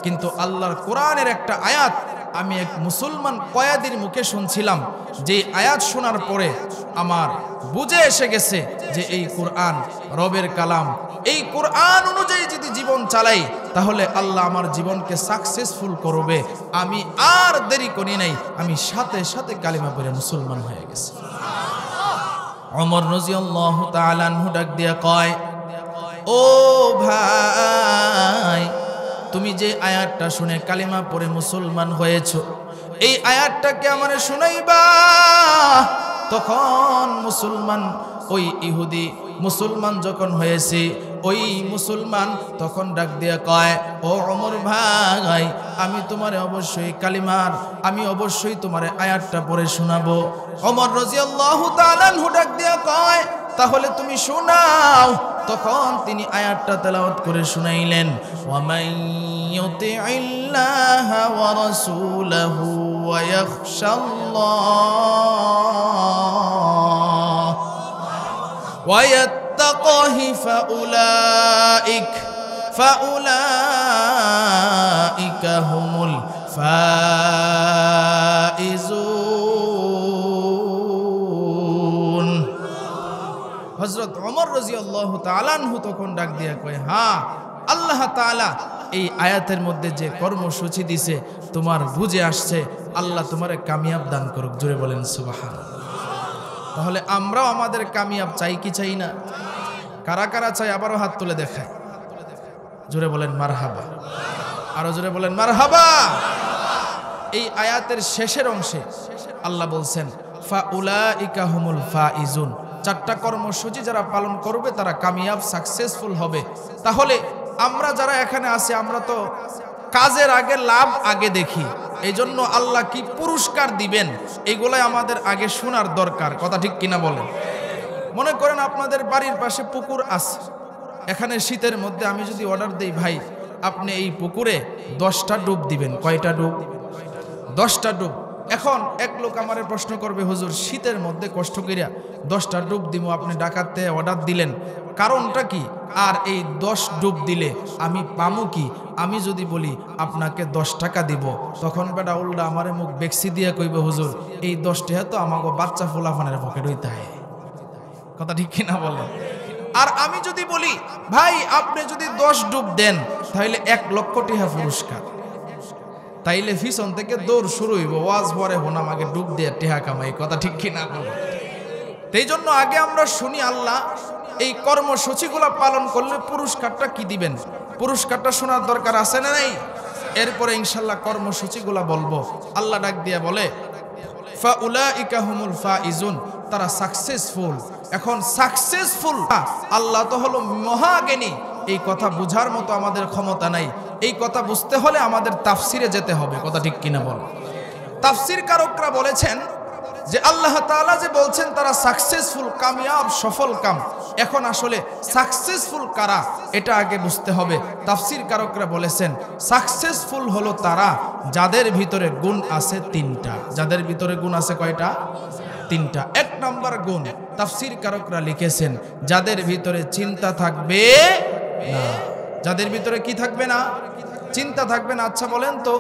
কিন্তু আল্লাহর কোরআনের একটা আয়াত আমি এক মুসলমান কয়েদির মুখে শুনছিলাম, যে আয়াত শোনার পরে আমার বুঝে এসে গেছে যে এই কোরআন রবের কালাম। এই কোরআন অনুযায়ী যদি জীবন চালাই তাহলে আল্লাহ আমার জীবনকে সাকসেসফুল করবে। আমি আর দেরি করি নাই, আমি সাথে সাথে কালিমা পড়ে মুসলমান হয়ে গেছি। ওমর রাদিয়াল্লাহু তাআলা আনহু ডাক দিয়া কয়, ও ভাই, তুমি যে আয়াতটা শুনে কালিমা পড়ে মুসলমান হয়েছো, এই আয়াতটাকে আমারে শুনাইবা। তখন মুসলমান, ওই ইহুদি মুসলমান যখন হয়েছে, ওই মুসলমান তখন ডাক দিয়া কয়, ও ওমর ভাই, আমি তোমারে অবশ্যই কালিমার, আমি অবশ্যই তোমারে আয়াতটা পড়ে শোনাবো। ওমর রাদিয়াল্লাহু তাআলা আনহু ডাক দিয়া কয়, তাহলে তুমি শোনাও। তখন তিনি আয়াতটা তেলাওয়াত করে শুনাইলেন, ওয়া মান ইউতিইল্লাহা ওয়া রাসূলাহু ওয়া ইয়াখশাল্লাহ ওয়া ইয়াত্তাকিহি ফাউলাইকা হুমুল ফাইজুন। হযরত ওমর রাদিয়াল্লাহু তাআলা আনহু তখন ডাক দিয়া কয়, হ্যাঁ, আল্লাহ তাআলা এই আয়াতের মধ্যে যে কর্মসূচি দিছে তোমার বুঝে আসছে, আল্লাহ তোমারে কামিয়াব দান করুক। জোরে বলেন সুবহানাল্লাহ। তাহলে আমরাও আমাদের কামিয়াব চাই কি চাই না? কারা কারা চাই আবারও হাত তুলে দেখায়। জোরে বলেন মারহাবা, আরো জোরে বলেন মারহাবা। এই আয়াতের শেষের অংশে আল্লাহ বলছেন ফাউলাইকা হুমুল ফাইজুন, 4টা কর্মসূচি যারা পালন করবে তারা কামিয়াব, সাকসেসফুল হবে। তাহলে আমরা যারা এখানে আছি, আমরা তো কাজের আগে লাভ আগে দেখি, এই জন্য আল্লাহ কি পুরস্কার দিবেন এগুলাই আমাদের আগে শোনার দরকার, কথা ঠিক কিনা বলেন? মনে করেন আপনাদের বাড়ির পাশে পুকুর আছে, এখানে শীতের মধ্যে আমি যদি অর্ডার দেই, ভাই আপনি এই পুকুরে 10টা ডুব দিবেন, কয়টা ডুব? 10টা ডুব। এখন এক লোক আমারে প্রশ্ন করবে, হুজুর শীতের মধ্যে কষ্ট করিয়া 10টা ডুব দিব, আপনি ডাকাতে অর্ডার দিলেন, কারণটা কি? আর এই 10 ডুব দিলে আমি পামু কি? আমি যদি বলি আপনাকে 10 টাকা দিব, তখন বেটা উল্টা আমারে মুখ বেক্সি দিয়ে কইবে, হুজুর এই 10 টাকা তো আমাকে বাচ্চা ফুলাফানের পকেট হইতে হয়, কথা ঠিক কিনা বলেন? আর আমি যদি বলি ভাই আপনি যদি 10 ডুব দেন তাহলে 1 লক্ষ টাকা পুরস্কার, তাইলে পিছন থেকে দৌড় শুরু হইব, ওয়াজ পরে হোনা আমাকে ডুব দিয়ে টেহা কামাই, কথা ঠিক কিনা বলেন? এই জন্য আগে আমরা শুনি আল্লাহ এই কর্মসূচিগুলো পালন করলে পুরস্কারটা কি দিবেন, পুরস্কারটা শোনার দরকার আছে না নাই? এরপরে ইনশাল্লাহ কর্মসূচিগুলো বলবো। আল্লাহ ডাক দিয়া বলে ফাউলাইকা হুমুল ফাইজুন, তারা সাকসেসফুল। এখন সাকসেসফুল, আল্লাহ তো হলো মহাজ্ঞানী, এই কথা বুঝার মতো আমাদের ক্ষমতা নাই। এই কথা বুঝতে হলে আমাদের তাফসিরে যেতে হবে, কথা ঠিক কিনা বল? তাফসির কারকরা বলেছেন যে আল্লাহ তাআলা যে বলছেন তারা সাকসেসফুল, কামিয়াব, সফল কাম, এখন আসলে সাকসেসফুল কারা এটা আগে বুঝতে হবে। তাফসির কারকরা বলেছেন সাকসেসফুল হলো তারা যাদের ভিতরে গুণ আছে তিনটা। যাদের ভিতরে গুণ আছে কয়টা? তিনটা। এক নাম্বার গুণ তাফসির কারকরা লিখেছেন যাদের ভিতরে চিন্তা থাকবে না। যাদের ভিতরে কি থাকবে না? চিন্তা থাকবে না। আচ্ছা বলেন তো,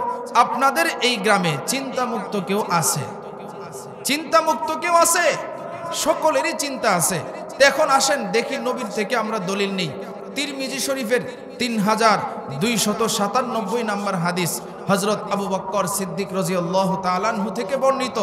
আপনাদের এই গ্রামে চিন্তামুক্ত কেউ আছে? চিন্তামুক্ত কেউ আছে? সকলেরই চিন্তা আছে। এখন আসেন দেখি নবীর থেকে আমরা দলিল নেই। তিরমিজি শরীফের 3297 নাম্বার হাদিস হযরত আবু বকর সিদ্দিক রাদিয়াল্লাহু তাআলা আনহু থেকে বর্ণিত।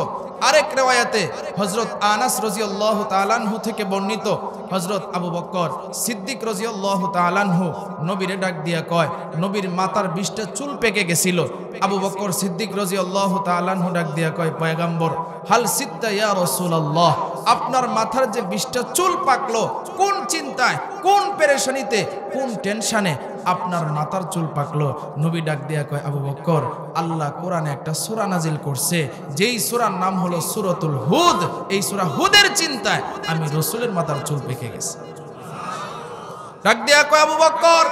আরেক রিওয়ায়াতে হযরত আনাস রাদিয়াল্লাহু তাআলা আনহু থেকে বর্ণিত, হযরত আবু বকর সিদ্দিক রাদিয়াল্লাহু তাআলা আনহু নবীরে ডাক দিয়া কয়, নবীর মাথার 20টা চুল পেকে গেছিল। আবু বকর সিদ্দিক রাদিয়াল্লাহু তাআলা আনহু ডাক দিয়া কয়, পয়গম্বর হাল সিত্তা ইয়া রাসূলুল্লাহ, আপনার মাথার যে 20টা চুল পাকলো, কোন চিন্তায়, কোন পেরেশানিতে, কোন টেনশনে আপনার মাথার চুল পাকলো? নবী ডাক দিয়া কয়, আবু বকর আল্লাহ কোরআনে একটা সূরা নাজিল করছে, যেই সূরার নাম হলো সূরাতুল হুদ। এই সূরা হুদের চিন্তায় আমি রাসূলের মাথার চুল পেকে গেছে। ডাক দিয়া কয়, আবু বকর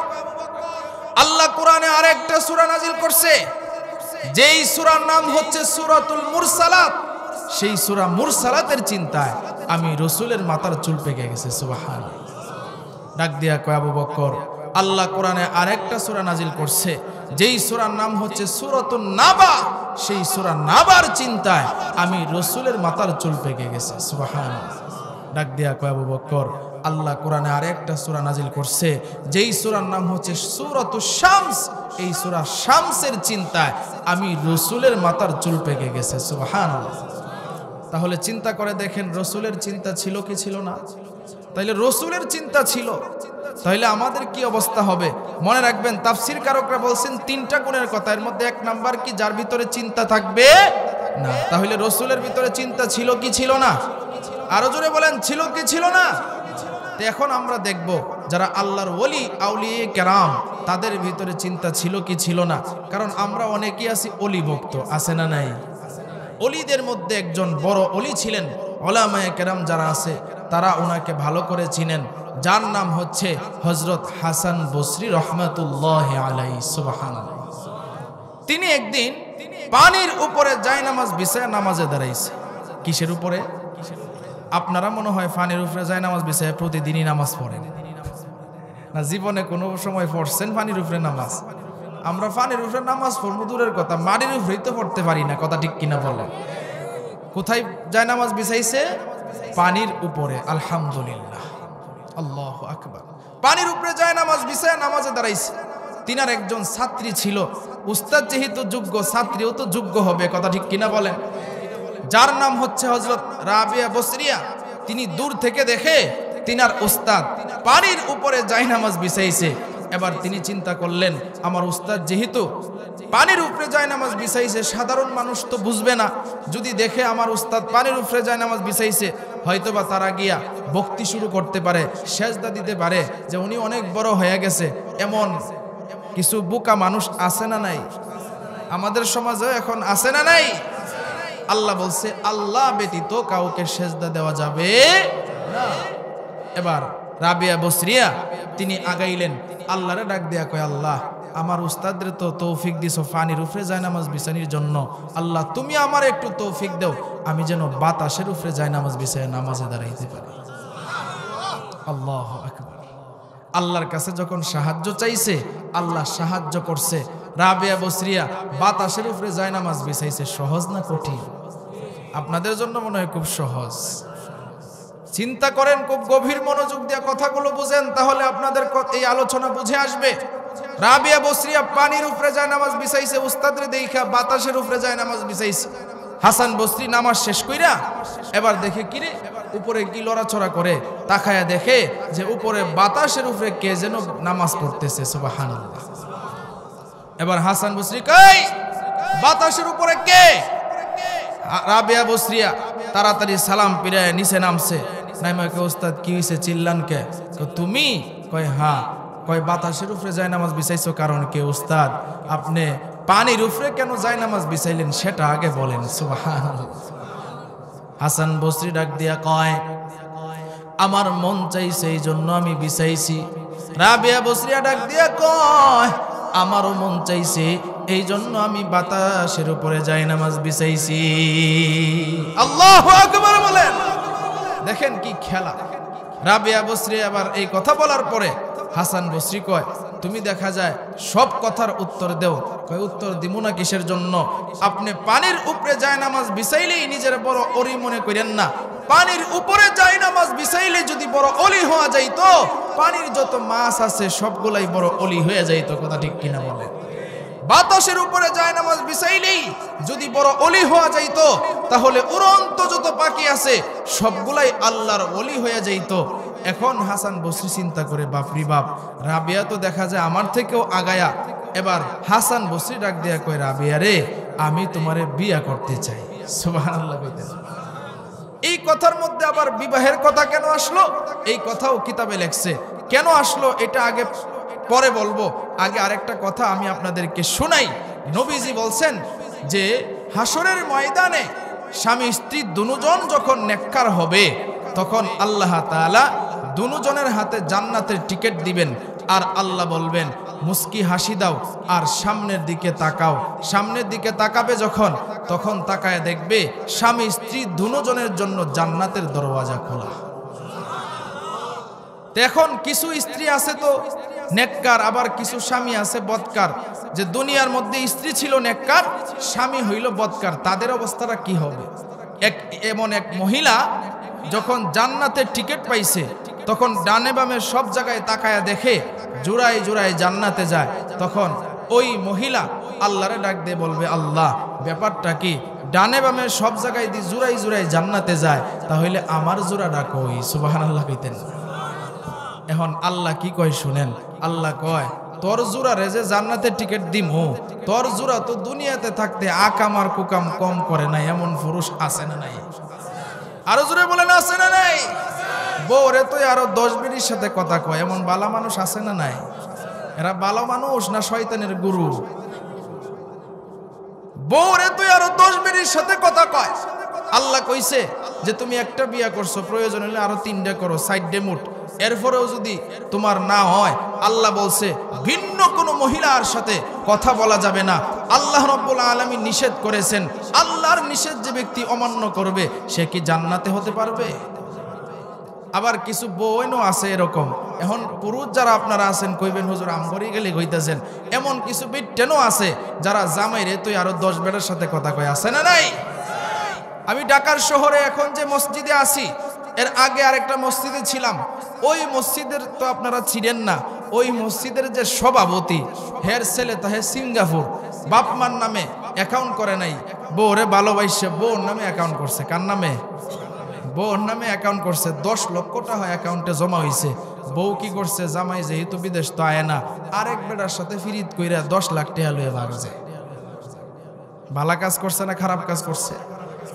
আল্লাহ কোরআনে আরেকটা সূরা নাজিল করছে, যেই সূরার নাম হচ্ছে সূরাতুল মুরসালাত। সেই সূরা মুরসালাতের চিন্তায় আমি রাসূলের মাথার চুল পেকে গেছে। সুবহানাল্লাহ। ডাক দিয়া কয়, আবু বকর আল্লাহ কোরআনে আরেকটা সূরা নাজিল করছে, যেই সূরার নাম হচ্ছে সূরাতুন নাবা। সেই সূরা নাবার চিন্তায় আমি রাসূলের মাথার চুল পেকে গেছে। সুবহানাল্লাহ। ডাক দিয়া কয়, আবু বকর আল্লাহ কোরআনে আরেকটা সূরা নাজিল করছে, যেই সূরার নাম হচ্ছে সূরাতুশ শামস। এই সূরা শামসের চিন্তায় আমি রাসূলের মাথার চুল পেকে গেছে। সুবহানাল্লাহ। তাহলে চিন্তা করে দেখেন রাসূলের চিন্তা ছিল কি ছিল না? তাইলে রাসূলের চিন্তা ছিল, তাহলে আমাদের কি অবস্থা হবে? মনে রাখবেন তাফসীর কারকরা বলছেন তিনটা গুণের কথা, এর মধ্যে এক নাম্বার কি? যার ভিতরে চিন্তা থাকবে না। তাহলে রাসূলের ভিতরে চিন্তা ছিল কি ছিল না? আরো জোরে বলেন, ছিল কি ছিল না? তো এখন আমরা দেখব যারা আল্লাহর ওলি, আউলিয়ে কেরাম, তাদের ভিতরে চিন্তা ছিল কি ছিল না। কারণ আমরা অনেকেই আছি ওলি ভক্ত, আছে না নাই? ওলিদের মধ্যে একজন বড় ওলি ছিলেন, উলামায়ে কেরাম যারা আছে তারা ওনাকে ভালো করে চিনেন, যার নাম হচ্ছে হযরত হাসান বসরি রহমাতুল্লাহি আলাইহি। সুবহানাল্লাহ। তিনি একদিন পানির উপরে জায়নামাজ বিছায়া নামাজে দাঁড়াইছে। কিসের উপরে? আপনারা মনে হয় পানির উপরে জায়নামাজ বিছায়া প্রতিদিনই নামাজ পড়েন না? জীবনে কোনো সময় পড়ছেন পানির উপরে নামাজ? আমরা পানির উপরে নামাজ পড়বো দূরের কথা, মাটির উপরেই তো পড়তে পারি না, কথা ঠিক কিনা বলেন? কোথায় জায়নামাজ বিছাইছে? পানির উপরে। আলহামদুলিল্লাহ, আল্লাহু আকবার। পানির উপরে জায়নামাজ বিছায়া নামাজে দাঁড়াইছে। তিনার একজন ছাত্রী ছিল, উস্তাদ যেহেতু যোগ্য, ছাত্রীও তো যোগ্য হবে, কথা ঠিক কিনা বলেন? যার নাম হচ্ছে হযরত রাবিয়া বসরিয়া। তিনি দূর থেকে দেখে তিনার উস্তাদ পানির উপরে জায়নামাজ বিছাইছে। এবার তিনি চিন্তা করলেন, আমার উস্তাদ যেহেতু পানির উপরে জায়নামাজ বিছাইছে, সাধারণ মানুষ তো বুঝবে না। যদি দেখে আমার উস্তাদ পানির উপরে জায়নামাজ বিছাইছে, হয়তোবা তারা গিয়া ভক্তি শুরু করতে পারে, সেজদা দিতে পারে যে উনি অনেক বড় হয়ে গেছে। এমন কিছু বোকা মানুষ আছে না নাই? আমাদের সমাজে এখন আছে না নাই? আল্লাহ বলছে আল্লাহ ব্যতীত কাউকে সেজদা দেওয়া যাবে না। এবার রাবিয়া বসরিয়া তিনি আগাইলেন, আল্লাহরে ডাক দেয়া কয়, আল্লাহ আমার উস্তাদের তো তৌফিক দিছো পানির উপরে জায়নামাজ বিছানির জন্য, আল্লাহ তুমি আমার একটু তৌফিক দাও, আমি যেন বাতাসের উপরে জায়নামাজ বিছায় নামাজে দাঁড়াইতে পারি। আল্লাহু আকবার। আল্লাহর কাছে যখন সাহায্য চাইছে, আল্লাহ সাহায্য করছে। রাবিয়া বসরিয়া বাতাসের উপরে জায়নামাজ বিছাইছে। সহজ না কঠিন? আপনাদের জন্য মনে হয় খুব সহজ। চিন্তা করেন, খুব গভীর মনোযোগ দিয়ে কথাগুলো বুঝেন, তাহলে আপনাদের এই আলোচনা বুঝে আসবে। রাবিয়া বসরিয়া পানির উপরে জায়নামাজ বিছাইছে, উস্তাদের দেখা বাতাসের উপরে জায়নামাজ বিছাইছে। হাসান বসরি নামাজ শেষ কইরা এবার দেখে কিরে উপরে কি লড়াচড়া করে, তাকায়া দেখে যে উপরে বাতাসের উপরে কে যেন নামাজ পড়তেছে। সুবহানাল্লাহ। এবার হাসান বসরি কই বাতাসের উপরে কে? রাবিয়া বসরিয়া তাড়াতাড়ি সালাম পিরায় নিচে নামছে। নাইমাকে ওস্তাদ কি হইছে, চিল্লান কে? তুমি? কয় হ্যাঁ। কয় বাতাসের উপরে যায় নামাজ বিছাইছো কারণ কে ওস্তাদ? আপনি পানির উপরে কেন যায় নামাজ বিছাইলেন সেটা আগে বলেন। সুবহানাল্লাহ। হাসান বসরি ডাক দিয়া কয় আমার মন চাইছে এই জন্য আমি বিছাইছি। রাবিয়া বসরিয়া ডাক দিয়া কয় আমারও মন চাইছে এই জন্য আমি বাতাসের উপরে যাই নামাজ বিছাইছি। আল্লাহু আকবার বলেন। দেখেন কি খেলা। রাবিয়া বসরি আবার এই কথা বলার পরে হাসান বসরি কয় তুমি দেখা যায় সব কথার উত্তর দেও। কয় উত্তর দিব না কিসের জন্য? আপনি পানির উপরে যায় নামাজ বিছাইলেই নিজের বড় অলি মনে করেন না। পানির উপরে যায় নামাজ বিছাইলে যদি বড় অলি হওয়া যাইতো, পানির যত মাছ আছে সবগুলাই বড় অলি হয়ে যাইতো। কথা ঠিক কিনা বলে? বাতাসের উপরে যায় নামাজ বিছাইলেই যদি বড় অলি হওয়া যাইতো, তাহলে উড়ন্ত যত পাখি আছে সবগুলাই আল্লাহর অলি হয়ে যাইতো। এখন হাসান বসরি চিন্তা করে বাপরি বাপ, রাবিয়া তো দেখা যায় আমার থেকেও আগায়া। এবার হাসান বসরি ডাক দিয়া কয় রাবিয়া রে, আমি তোমারে বিয়া করতে চাই। সুবহানাল্লাহ। এই কথার মধ্যে আবার বিবাহের কথা কেন আসলো এই কথাও কিতাবে লেখছে। কেন আসলো এটা আগে পরে বলবো, আগে আরেকটা কথা আমি আপনাদেরকে শোনাই। নবীজি বলছেন যে হাসরের ময়দানে স্বামী স্ত্রী দুজন যখন নেককার হবে তখন আল্লাহ তাআলা দুজনের হাতে জান্নাতের টিকিট দিবেন। আর আল্লাহ বলবেন মুস্কি হাসি দাও আর সামনের দিকে তাকাও। সামনের দিকে তাকাবে যখন, তখন তাকায় দেখবে স্বামী স্ত্রী দুজনের জন্য জান্নাতের দরওয়াজা খোলা। এখন কিছু স্ত্রী আছে তো নেককার, আবার কিছু স্বামী আছে বদকার। যে দুনিয়ার মধ্যে স্ত্রী ছিল নেককার, স্বামী হইল বদকার, তাদের অবস্থাটা কি হবে? এমন এক মহিলা যখন জান্নাতের টিকিট পাইছে তখন ডানে বামে সব জায়গায় তাকায়া দেখে জোড়ায় জোড়ায় জান্নাতে যায়। তখন ওই মহিলা আল্লাহরে ডাক দিয়ে বলবে আল্লাহ ব্যাপারটা কি? ডানে বামে সব জায়গায় দিয়ে জোড়ায় জোড়ায় জান্নাতে যায়, তাহলে আমার জোড়াটা কই? সুবহানাল্লাহ কইতেন। এখন আল্লাহ কি কয় শুনেন। আল্লাহ কয় তোর জোড়া রে যে জান্নাতের টিকিট দিমু, তোর জোড়া তো দুনিয়াতে থাকতে আকাম আর কুকাম কম করে নাই এমন পুরুষ আছে না নাই? আরো জোরে বলেন আছে না নাই? বউরে তো আরো 10 মিনিটের সাথে কথা কয় এমন বালা মানুষ আছে না নাই? এরা ভালো মানুষ না শয়তানের গুরু? বউরে তো আরো 10 মিনিটের সাথে কথা কয়। আল্লাহ কইছে যে তুমি একটা বিয়া করছো, প্রয়োজন হলে আরো 3টা করো, 4 মুট। এরপরেও যদি তোমার না হয়, আল্লাহ বলছে ভিন্ন কোনো মহিলার সাথে কথা বলা যাবে না। আল্লাহ রাব্বুল আলামিন নিষেধ করেছেন। আল্লাহর নিষেধ যে ব্যক্তি অমান্য করবে সে কি জান্নাতে হতে পারবে? আবার কিছু বউনও আছে এরকম। এখন পুরুষ যারা আপনারা আছেন কইবেন হুজুর আমগরি গেলে কইতাছেন, এমন কিছু বিট্টেনও আছে যারা জামাই রে তুই আরো 10 বেটার সাথে কথা কয়, আছে না নাই? আমি ঢাকার শহরে এখন যে মসজিদে আছি, এর আগে আরেকটা মসজিদে ছিলাম। ওই মসজিদের তো আপনারা ছিলেন না। ওই মসজিদের যে সভাপতি, হের ছেলে তাহে সিঙ্গাপুর, বাপমার নামে অ্যাকাউন্ট করে নাই, বউরে ভালোবাসে বউর নামে অ্যাকাউন্ট করছে। কার নামে? বউর নামে অ্যাকাউন্ট করছে। 10 লক্ষ টাকা অ্যাকাউন্টে জমা হয়েছে। বউ কি করছে, জামাই যেহেতু বিদেশ তো আয় না, আরেক বেটার সাথে ফিরিত কইরা 10 লাখ টাকা লয়ে ভাগছে। ভালো কাজ করছে না খারাপ কাজ করছে?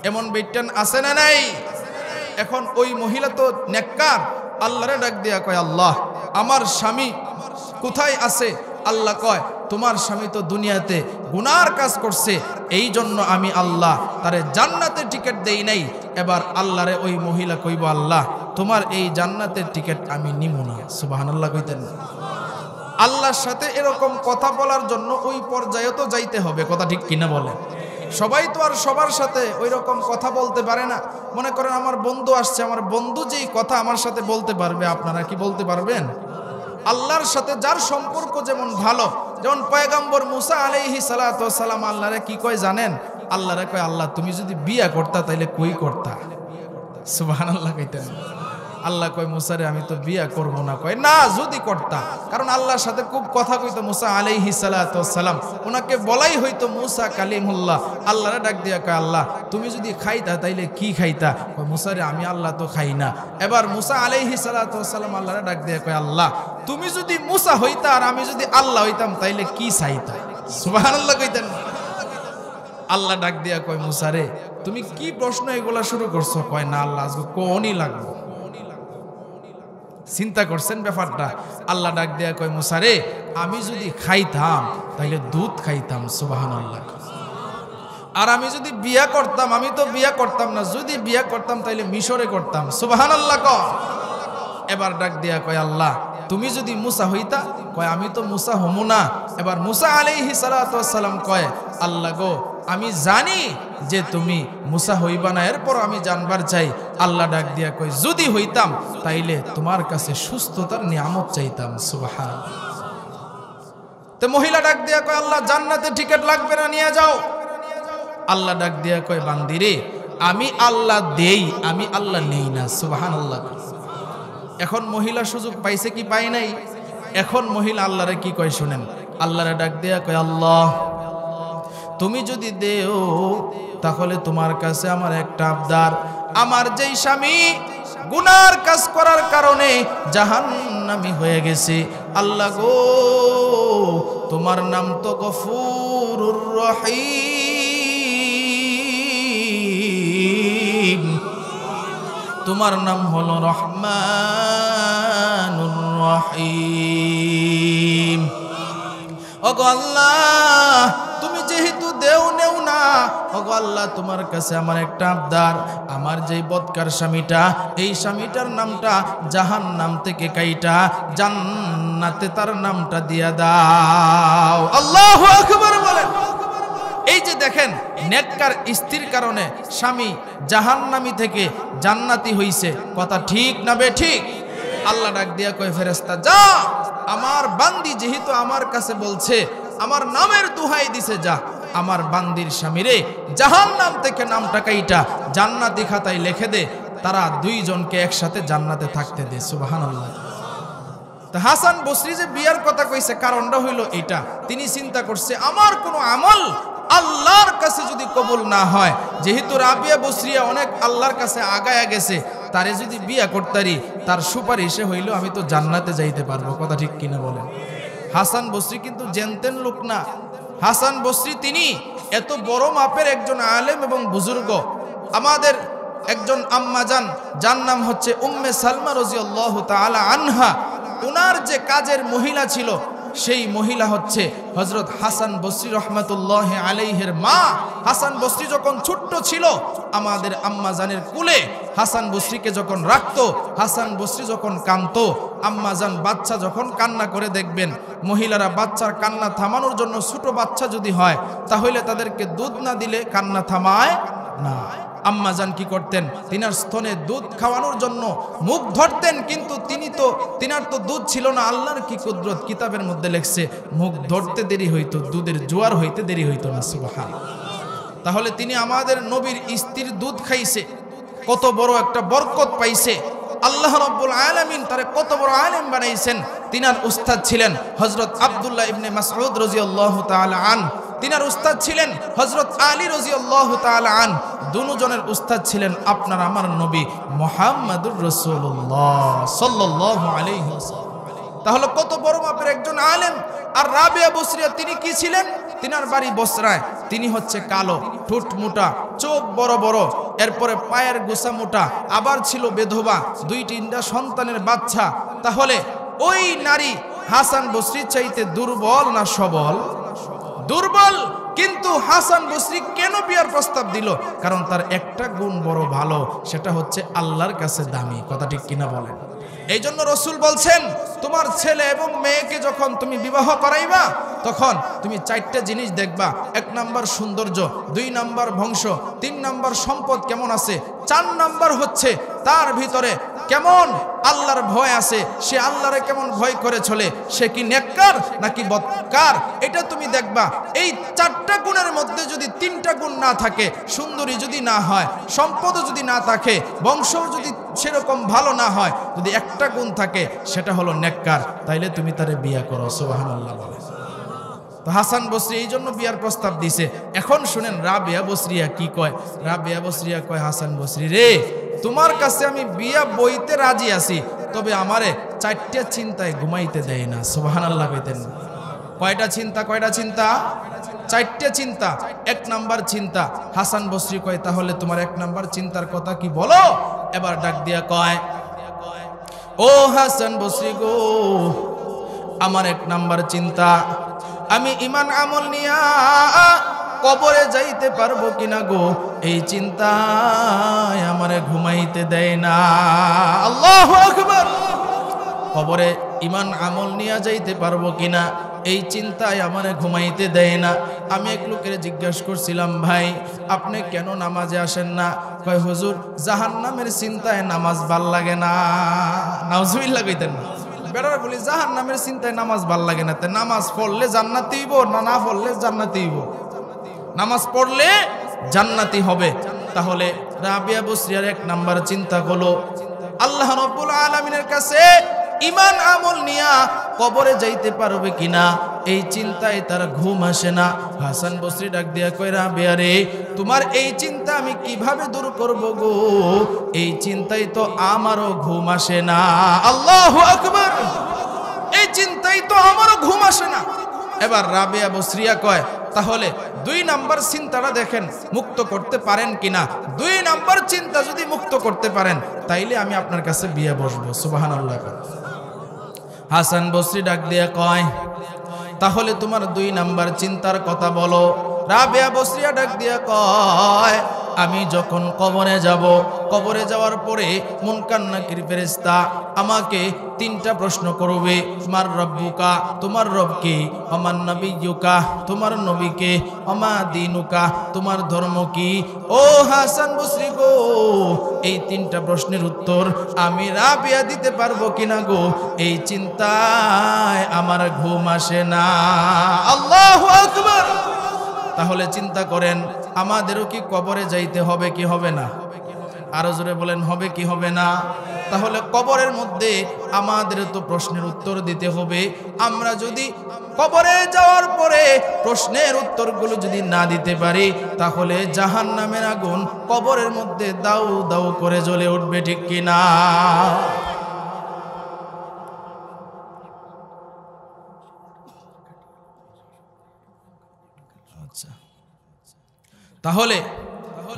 এমন বিট্টান আছে না নাই? এখন ওই মহিলা তো নেককার, আল্লাহরে ডাক দিয়া কয় আল্লাহ আমার স্বামী কোথায় আছে? আল্লাহ কয় তোমার স্বামী তো দুনিয়াতে গুনার কাজ করছে, এই জন্য আমি আল্লাহ তারে জান্নাতের টিকিট দেই নাই। এবার আল্লাহরে ওই মহিলা কইব আল্লাহ তোমার এই জান্নাতের টিকিট আমি নিব না। সুবহানাল্লাহ কইতেন। আল্লাহর সাথে এরকম কথা বলার জন্য ওই পর্যায়ে তো যাইতে হবে। কথা ঠিক কিনা বলে? সবাই তো আর সবার সাথে ওই রকম কথা বলতে পারে না। মনে করেন আমার বন্ধু আসছে, আমার বন্ধু যেই কথা আমার সাথে বলতে পারবে, আপনারা কি বলতে পারবেন? আল্লাহর সাথে যার সম্পর্ক যেমন ভালো, যেমন পয়গম্বর মুসা আলাইহিস সালাতু ওয়াস সালাম আল্লাহরে কি কয় জানেন? আল্লাহরে কয় আল্লাহ তুমি যদি বিয়া করতা তাইলে কই করতা? সুবহানাল্লাহ কইতেন। আল্লাহ কয় মুসারে আমি তো বিয়া করব না। কয় না, যদি করতা, কারণ আল্লাহর সাথে খুব কথা কইতো মুসা আলাইহিস সালাতু ওয়াস সালাম, ওনাকে বলাই হইতো মুসা কালিমুল্লাহ। আল্লাহরে ডাক দিয়া কয় আল্লাহ তুমি যদি খাইতা তাইলে কি খাইতা? কয় মুসারে আমি আল্লাহ তো খাই না। এবার মুসা আলাইহিস সালাতু ওয়াস সালাম আল্লাহরে ডাক দিয়া কয় আল্লাহ তুমি যদি মুসা হইতা আর আমি যদি আল্লাহ হইতাম তাইলে কি চাইতা? সুবহানাল্লাহ কইতেন। আল্লাহ ডাক দিয়া কয় মুসারে তুমি কি প্রশ্ন এগুলা শুরু করছো? কয় না আল্লাহ আজকে কোনই লাগবো। চিন্তা করছেন ব্যাপারটা? আল্লাহ ডাক দিয়া কয় মুসারে আমি যদি খাইতাম তাইলে দুধ খাইতাম। সুবহানাল্লাহ। আর আমি যদি বিয়া করতাম, আমি তো বিয়া করতাম না, যদি বিয়া করতাম তাইলে মিশরে করতাম। সুবহানাল্লাহ। এবার ডাক দিয়া কয় আল্লাহ তুমি যদি মুসা হইতা? কয় আমি তো মুসা হমু না। এবার মুসা আলাইহিস সালাতু ওয়াস সালাম কয় আল্লাহ গো আমি জানি যে তুমি মুসা হইবা না, এরপর আমি জানবার চাই। আল্লাহ ডাক দিয়া কয় যদি হইতাম তাইলে তোমার কাছে সুস্থতার নিয়ামত চাইতাম। সুবহানাল্লাহ। তো মহিলা ডাক দিয়া কয় আল্লাহ জান্নাতে টিকিট লাগবে না, নিয়ে যাও। আল্লাহ ডাক দিয়া কয় বান্দিরে আমি আল্লাহ দেই, আমি আল্লাহ নেই না। সুবহানাল্লাহ। এখন মহিলা সুযোগ পাইছে কি পায় নাই? এখন মহিলা আল্লাহরে কি কয় শুনেন। আল্লাহরে ডাক দিয়া কয় আল্লাহ তুমি যদি দেও তাহলে তোমার কাছে আমার একটা আবদার, আমার যেই স্বামী গুনার কাজ করার কারণে জাহান্নামী হয়ে গেছে, আল্লাহ গো তোমার নাম তো গফুরুর রহিম, তোমার নাম হলো রহমানুর রহিম। ওগো আল্লাহ তুমি যেহেতু দেও নেও না, ওগো আল্লাহ তোমার কাছে আমার একটা আবদার, আমার যেই বদকার স্বামীটা, এই স্বামীটার নামটা জাহান্নাম থেকে কাইটা জান্নাতে তার নামটা দিয়া দাও। আল্লাহু আকবার বলেন। এই যে দেখেন নেককার স্ত্রীর কারণে স্বামী জাহান্নামী থেকে জান্নাতি হইছে, কথা ঠিক না বে ঠিক? আল্লাহ ডাক দিয়া কয় ফেরেশতা যা, আমার বান্দি যেহেতু আমার কাছে বলছে, আমার নামের দোহাই দিছে, যা আমার বান্দির স্বামীরে জাহান্নাম থেকে নামটা কাইটা জান্নাতি খাতায় লিখে দে, তারা দুইজনকে একসাথে জান্নাতে থাকতে দে। সুবহানাল্লাহ। তা হাসান বসরি যে বিয়ার কথা কইছে কারণটা হইল এটা, তিনি চিন্তা করছে আমার কোনো আমল আল্লাহর কাছে যদি কবুল না হয়, যেহেতু রাবিয়া বসরিয়া অনেক আল্লাহর কাছে আগায়া গেছে, তারে যদি বিয়া করতারি তার সুপারিশে হইল আমি তো জান্নাতে যাইতে পারবো। কথা ঠিক কিনা বলেন? হাসান বসরি কিন্তু জানতেন লোক না। হাসান বসরি তিনি এত বড় মাপের একজন আলেম এবং বুজুর্গ। আমাদের একজন আম্মা জান, যার নাম হচ্ছে উম্মে সালমা রাদিয়াল্লাহু তাআলা আনহা, উনার যে কাজের মহিলা ছিল সেই মহিলা হচ্ছে হযরত হাসান বসরি রহমাতুল্লাহি আলাইহির মা। হাসান বসরি যখন ছোট্ট ছিল আমাদের আম্মা জানের কুলে হাসান বসরিকে যখন রাখতো, হাসান বসরি যখন কাঁদতো, আম্মা জান বাচ্চা যখন কান্না করে দেখবেন, মহিলারা বাচ্চার কান্না থামানোর জন্য, ছোট বাচ্চা যদি হয় তাহলে তাদেরকে দুধ না দিলে কান্না থামায় না। আম্মা জান কি করতেন, তিনার স্তনে দুধ খাওয়ানোর জন্য মুখ ধরতেন, কিন্তু তিনার তো দুধ ছিল না। আল্লাহর কি কুদরত, কিতাবের মধ্যে লেখছে মুখ ধরতে দেরি হইতো, দুধের জোয়ার হইতে দেরি হইতো না। সুবহানাল্লাহ। তাহলে তিনি আমাদের নবীর স্ত্রীর দুধ খাইছে, কত বড় একটা বরকত পাইছে। আল্লাহ রাব্বুল আলামিন তারে কত বড় আলেম বানাইছেন। তিনার উস্তাদ ছিলেন হযরত আব্দুল্লাহ ইবনে মাসউদ রাদিয়াল্লাহু তাআলা আন, তিনার উস্তাদ ছিলেন হযরত আলী রাদিয়াল্লাহু তাআলা আন, দুজনের উস্তাদ ছিলেন আপনার আমার নবী মুহাম্মদুর রাসূলুল্লাহ সাল্লাল্লাহু আলাইহি ওয়াসাল্লাম। তাহলে কত বড় মাপের একজন আলেম। আর রাবিয়া বসরিয়া তিনি কি ছিলেন? তিনার বাড়ি বসরায়। তিনি হচ্ছে কালো, ঠোঁট মোটা, চোখ বড় বড়, এরপরে পায়ের গোছা মোটা, আবার ছিল বেধবা, 2-3টা সন্তানের বাচ্চা। তাহলে ওই নারী হাসান বসরির চাইতে দুর্বল না সবল? দুর্বল। কিন্তু হাসান বসরি কেন বিয়ার প্রস্তাব দিল? কারণ তার একটা গুণ বড় ভালো, সেটা হচ্ছে আল্লাহর কাছে দামি। কথা ঠিক কিনা বলেন? এই জন্য রসুল বলছেন তোমার ছেলে এবং মেয়েকে যখন তুমি বিবাহ করাইবা তখন তুমি 4টা জিনিস দেখবা। 1 নাম্বার সৌন্দর্য, 2 নাম্বার বংশ, 3 নাম্বার সম্পদ কেমন আছে, 4 নাম্বার হচ্ছে তার ভিতরে কেমন আল্লাহর ভয় আছে, সে আল্লাহরে কেমন ভয় করে চলে, সে কি নেককার নাকি বদকার, এটা তুমি দেখবা। এই 4টা গুণের মধ্যে যদি 3টা গুণ না থাকে, সুন্দরী যদি না হয়, সম্পদ যদি না থাকে, বংশ যদি সেরকম ভালো না হয়, যদি একটা গুণ থাকে সেটা হলো নেককার, তাইলে তুমি তারে বিয়ে করো। সুবহানাল্লাহ বলে। তো হাসান বসরি এই জন্য বিয়ার প্রস্তাব দিছে। এখন শুনেন রাবিয়া বসরিয়া কি কয়। রাবিয়া বসরিয়া কয়, হাসান বসরি রে, তোমার কাছে আমি বিয়া বইতে রাজি আছি, তবে আমারে 4টা চিন্তায় ঘুমাইতে দেয় না। সুবহানাল্লাহ কইতেন। কয়টা চিন্তা? কয়টা চিন্তা? 4টা চিন্তা। 1 নাম্বার চিন্তা। হাসান বসরি কয়, তাহলে তোমার 1 নাম্বার চিন্তার কথা কি বলো। এবার ডাক দিয়া কয়, ও হাসান বসরি গো, আমার 1 নাম্বার চিন্তা, আমি ঈমান আমল নিয়া কবরে যাইতে পারবো কিনা গো, এই চিন্তায় আমারে ঘুমাইতে দেয় না। আল্লাহু আকবার। কবরে ঈমান আমল নিয়া যাইতে পারবো কিনা, এই চিন্তায় আমারে ঘুমাইতে দেয় না। আমি এক লোকের জিজ্ঞাসা করছিলাম, ভাই আপনি কেন নামাজে আসেন না? কয়, হুজুর জাহান্নামের চিন্তায় নামাজ ভাল লাগে না। নাউজুবিল্লাহ কইতেন না। বেড়ার বলি জাহান্নামের চিন্তায় নামাজ ভাল লাগে না, তে নামাজ পড়লে জান্নাতি হইব না না পড়লে জান্নাতি হইব? নামাজ পড়লে জান্নাতি হবে। তাহলে রাবিয়া বসরিয়ার 1 নাম্বার চিন্তা হলো আল্লাহ রাব্বুল আলামিনের কাছে ঈমান আমল নিয়া কবরে যাইতে পারবে কিনা, এই চিন্তায় তার ঘুম আসে না। হাসান বসরি ডাক দিয়া কয়, রাবিয়া রে, তোমার এই চিন্তা আমি কিভাবে দূর করব গো, এই চিন্তায় তো আমারও ঘুম আসে না। আল্লাহু আকবার। এই চিন্তায় তো আমারও ঘুম আসে না। এবার রাবিয়া বসরিয়া কয়, তাহলে 2 নাম্বার চিন্তাটা দেখেন মুক্ত করতে পারেন কিনা। 2 নাম্বার চিন্তা যদি মুক্ত করতে পারেন, তাইলে আমি আপনার কাছে বিয়ে বসবো। সুবহানাল্লাহ। হাসান বসরি ডাক দিয়া কয়, তাহলে তোমার 2 নাম্বার চিন্তার কথা বলো। রাবিয়া বসরিয়া ডাক দিয়া কয়, আমি যখন কবরে যাব, কবরে যাওয়ার পরে মুনকার নাকির ফেরেশতা আমাকে 3টা প্রশ্ন করবে। তোমার রব্বুকা, তোমার রব কে? আমার নবিয়ুকা, তোমার নবী কে? আমা দিনুকা, তোমার ধর্ম কি? ও হাসান বসরি গো, এই 3টা প্রশ্নের উত্তর আমি রাবিয়া দিতে পারবো কিনা গো, এই চিন্তায় আমার ঘুম আসে না। আল্লাহু আকবার। তাহলে চিন্তা করেন, আমাদেরও কি কবরে যাইতে হবে কি হবে না? আরো জোরে বলেন, হবে কি হবে না? তাহলে কবরের মধ্যে আমাদের তো প্রশ্নের উত্তর দিতে হবে। আমরা যদি কবরে যাওয়ার পরে প্রশ্নের উত্তরগুলো যদি না দিতে পারি, তাহলে জাহান্নামের আগুন কবরের মধ্যে দাউ দাউ করে জ্বলে উঠবে, ঠিক কিনা? তাহলে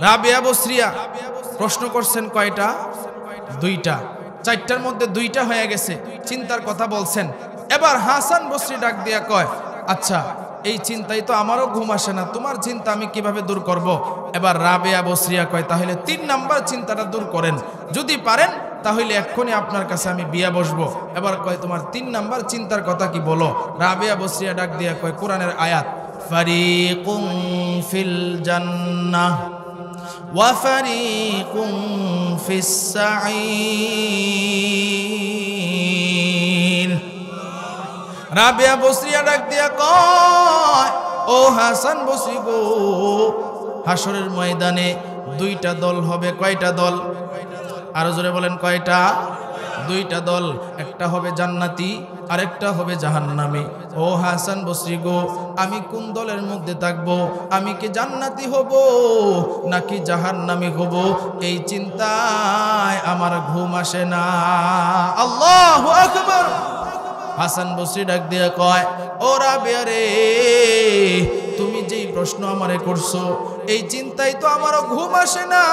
রাবিয়া বসরিয়া প্রশ্ন করছেন কয়টা? 2টা। 4টার মধ্যে 2টা হয়ে গেছে, চিন্তার কথা বলছেন। এবার হাসান বসরি ডাক দিয়া কয়, আচ্ছা এই চিন্তাই তো আমারও ঘুম আসে না, তোমার চিন্তা আমি কিভাবে দূর করব? এবার রাবিয়া বসরিয়া কয়, তাহলে 3 নাম্বার চিন্তাটা দূর করেন, যদি পারেন তাহলে এক্ষুনি আপনার কাছে আমি বিয়া বসবো। এবার কয়, তোমার 3 নাম্বার চিন্তার কথা কি বলো। রাবিয়া বসরিয়া ডাক দিয়া কয়, কোরআনের আয়াত, ফারিকুম ফিল জান্নাহ ওয়া ফারিকুম ফিস সাঈর। রাবিয়া বসরিয়া ডাক দিয়া কয়, ও হাসান বসরি গো, হাসরের ময়দানে 2টা দল হবে। কয়টা দল? আরো জোরে বলেন, কয়টা? 2টা দল। একটা হবে জান্নাতি, আরেকটা হবে জাহান্নামী। ও হাসান বসরি গো, আমি কোন দলের মধ্যে থাকবো? আমি কি জান্নাতি হব নাকি জাহান্নামী হব, এই চিন্তায় আমার ঘুম আসে না। আল্লাহু আকবার। হাসান বসরি ডাক দিয়া কয়, ও রাবিয়া রে, তুমি যেই প্রশ্ন আমারে করছো, এই চিন্তায় তো আমারও ঘুম আসে না,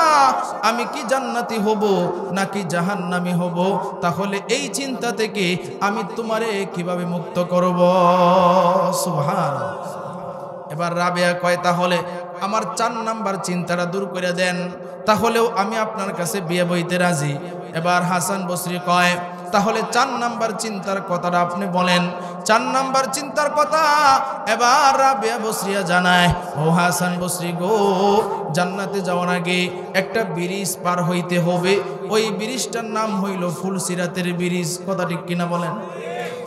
আমি কি জান্নাতি হব নাকি জাহান্নামী হব, তাহলে এই চিন্তা থেকে আমি তোমারে কিভাবে মুক্ত করব? সুবহানাল্লাহ। এবার রাবিয়া কয়, তাহলে আমার 4 নাম্বার চিন্তাটা দূর করে দেন, তাহলেও আমি আপনার কাছে বিয়ে বইতে রাজি। এবার হাসান বসরি কয়, তাহলে 4 নাম্বার চিন্তার কথাটা আপনি বলেন। 4 নাম্বার চিন্তার কথা এবার রাবিয়া বসরিয়া জানায়, ও হাসান বসরি গো, জান্নাতে যাওয়ার আগে একটা ব্রিজ পার হইতে হবে। ওই ব্রিজটার নাম হইল ফুলসিরাতের ব্রিজ। কথা ঠিক কিনা বলেন?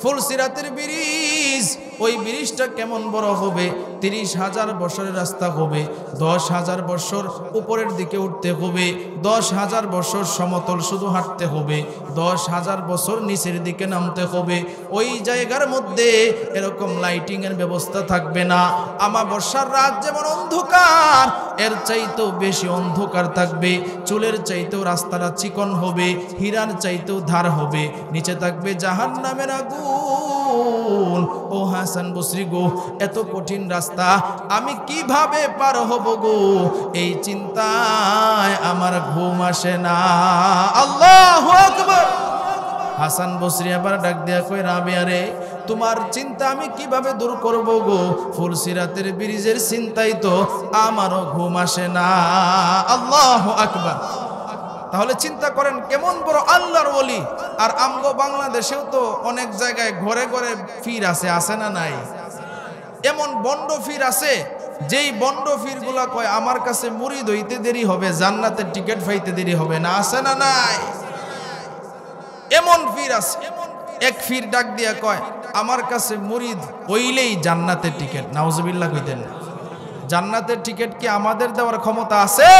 ফুলসিরাতের ব্রিজ। ওই ব্রিজটা কেমন বড় হবে? 30,000 বছরের রাস্তা হবে। 10,000 বছর উপরের দিকে উঠতে হবে, 10,000 বছর সমতল শুধু হাঁটতে হবে, 10,000 বছর নিচের দিকে নামতে হবে। ওই জায়গার মধ্যে এরকম লাইটিং এর ব্যবস্থা থাকবে না। আমাবস্যার রাত যেমন অন্ধকার, এর চাইতেও বেশি অন্ধকার থাকবে। চুলের চাইতেও রাস্তাটা চিকন হবে, হীরার চাইতেও ধার হবে। নিচে থাকবে জাহান্নামের আগুন। ও হাসান বসরি গো, এত কঠিন রাস্তা আমি কিভাবে পার হব গো? এই চিন্তায় আমার ঘুম আসে না। আল্লাহু আকবার। হাসান বসরি আবার ডাক দিয়া কই, রাবিয়া রে, তোমার চিন্তা আমি কিভাবে দূর করব গো? ফুলসিরাতের ব্রিজের চিন্তাই তো আমারও ঘুম আসে না। আল্লাহু আকবার। তাহলে চিন্তা করেন কেমন বড় আল্লাহর ওলি। আর আমগো বাংলাদেশেও তো অনেক জায়গায় ঘরে ঘরে ফির আছে, আছে না নাই? এমন বন্ড ফির আছে, যেই বন্ড ফির গুলা কয় আমার কাছে মুরিদ হইতে দেরি হবে, জান্নাতের টিকিট পাইতে দেরি হবে না। আছে না নাই? এমন ফির আছে। এক ফির ডাক দিয়া কয় আমার কাছে মুরিদ হইলেই জান্নাতের টিকিট। নাউজুবিল্লাহ কইতেন। জান্নাতের টিকিট কি আমাদের দেওয়ার ক্ষমতা আছে?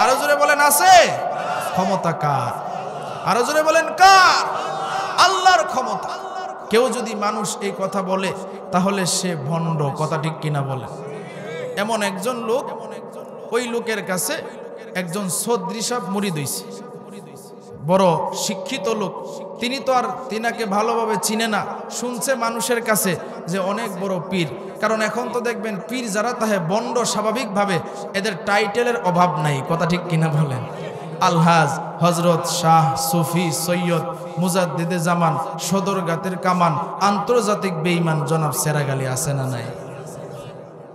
আরো জোরে বলেন আছে? ক্ষমতা কার? আরো জোরে বলেন কার? আল্লাহর ক্ষমতা। কেউ যদি মানুষ এই কথা বলে তাহলে সে ভণ্ড। কথা ঠিক কিনা বলে? এমন একজন লোক, ওই লোকের কাছে একজন চৌধুরী সাহেব মুরিদ হইছে, বড় শিক্ষিত লোক। তিনি তো আর তিনাকে ভালোভাবে চিনে না, শুনছে মানুষের কাছে যে অনেক বড় পীর। কারণ এখন তো দেখবেন পীর যারা তাহে বন্ড, স্বাভাবিকভাবে এদের টাইটেলের অভাব নাই। কথা ঠিক কিনা বলেন? আলহাজ, হজরত, শাহ, সুফি, সৈয়দ, মুজাদ্দিদে জামান, সদরঘাটের কামান, আন্তর্জাতিক বেঈমান জনাব সেরাগালি। আছে না নাই?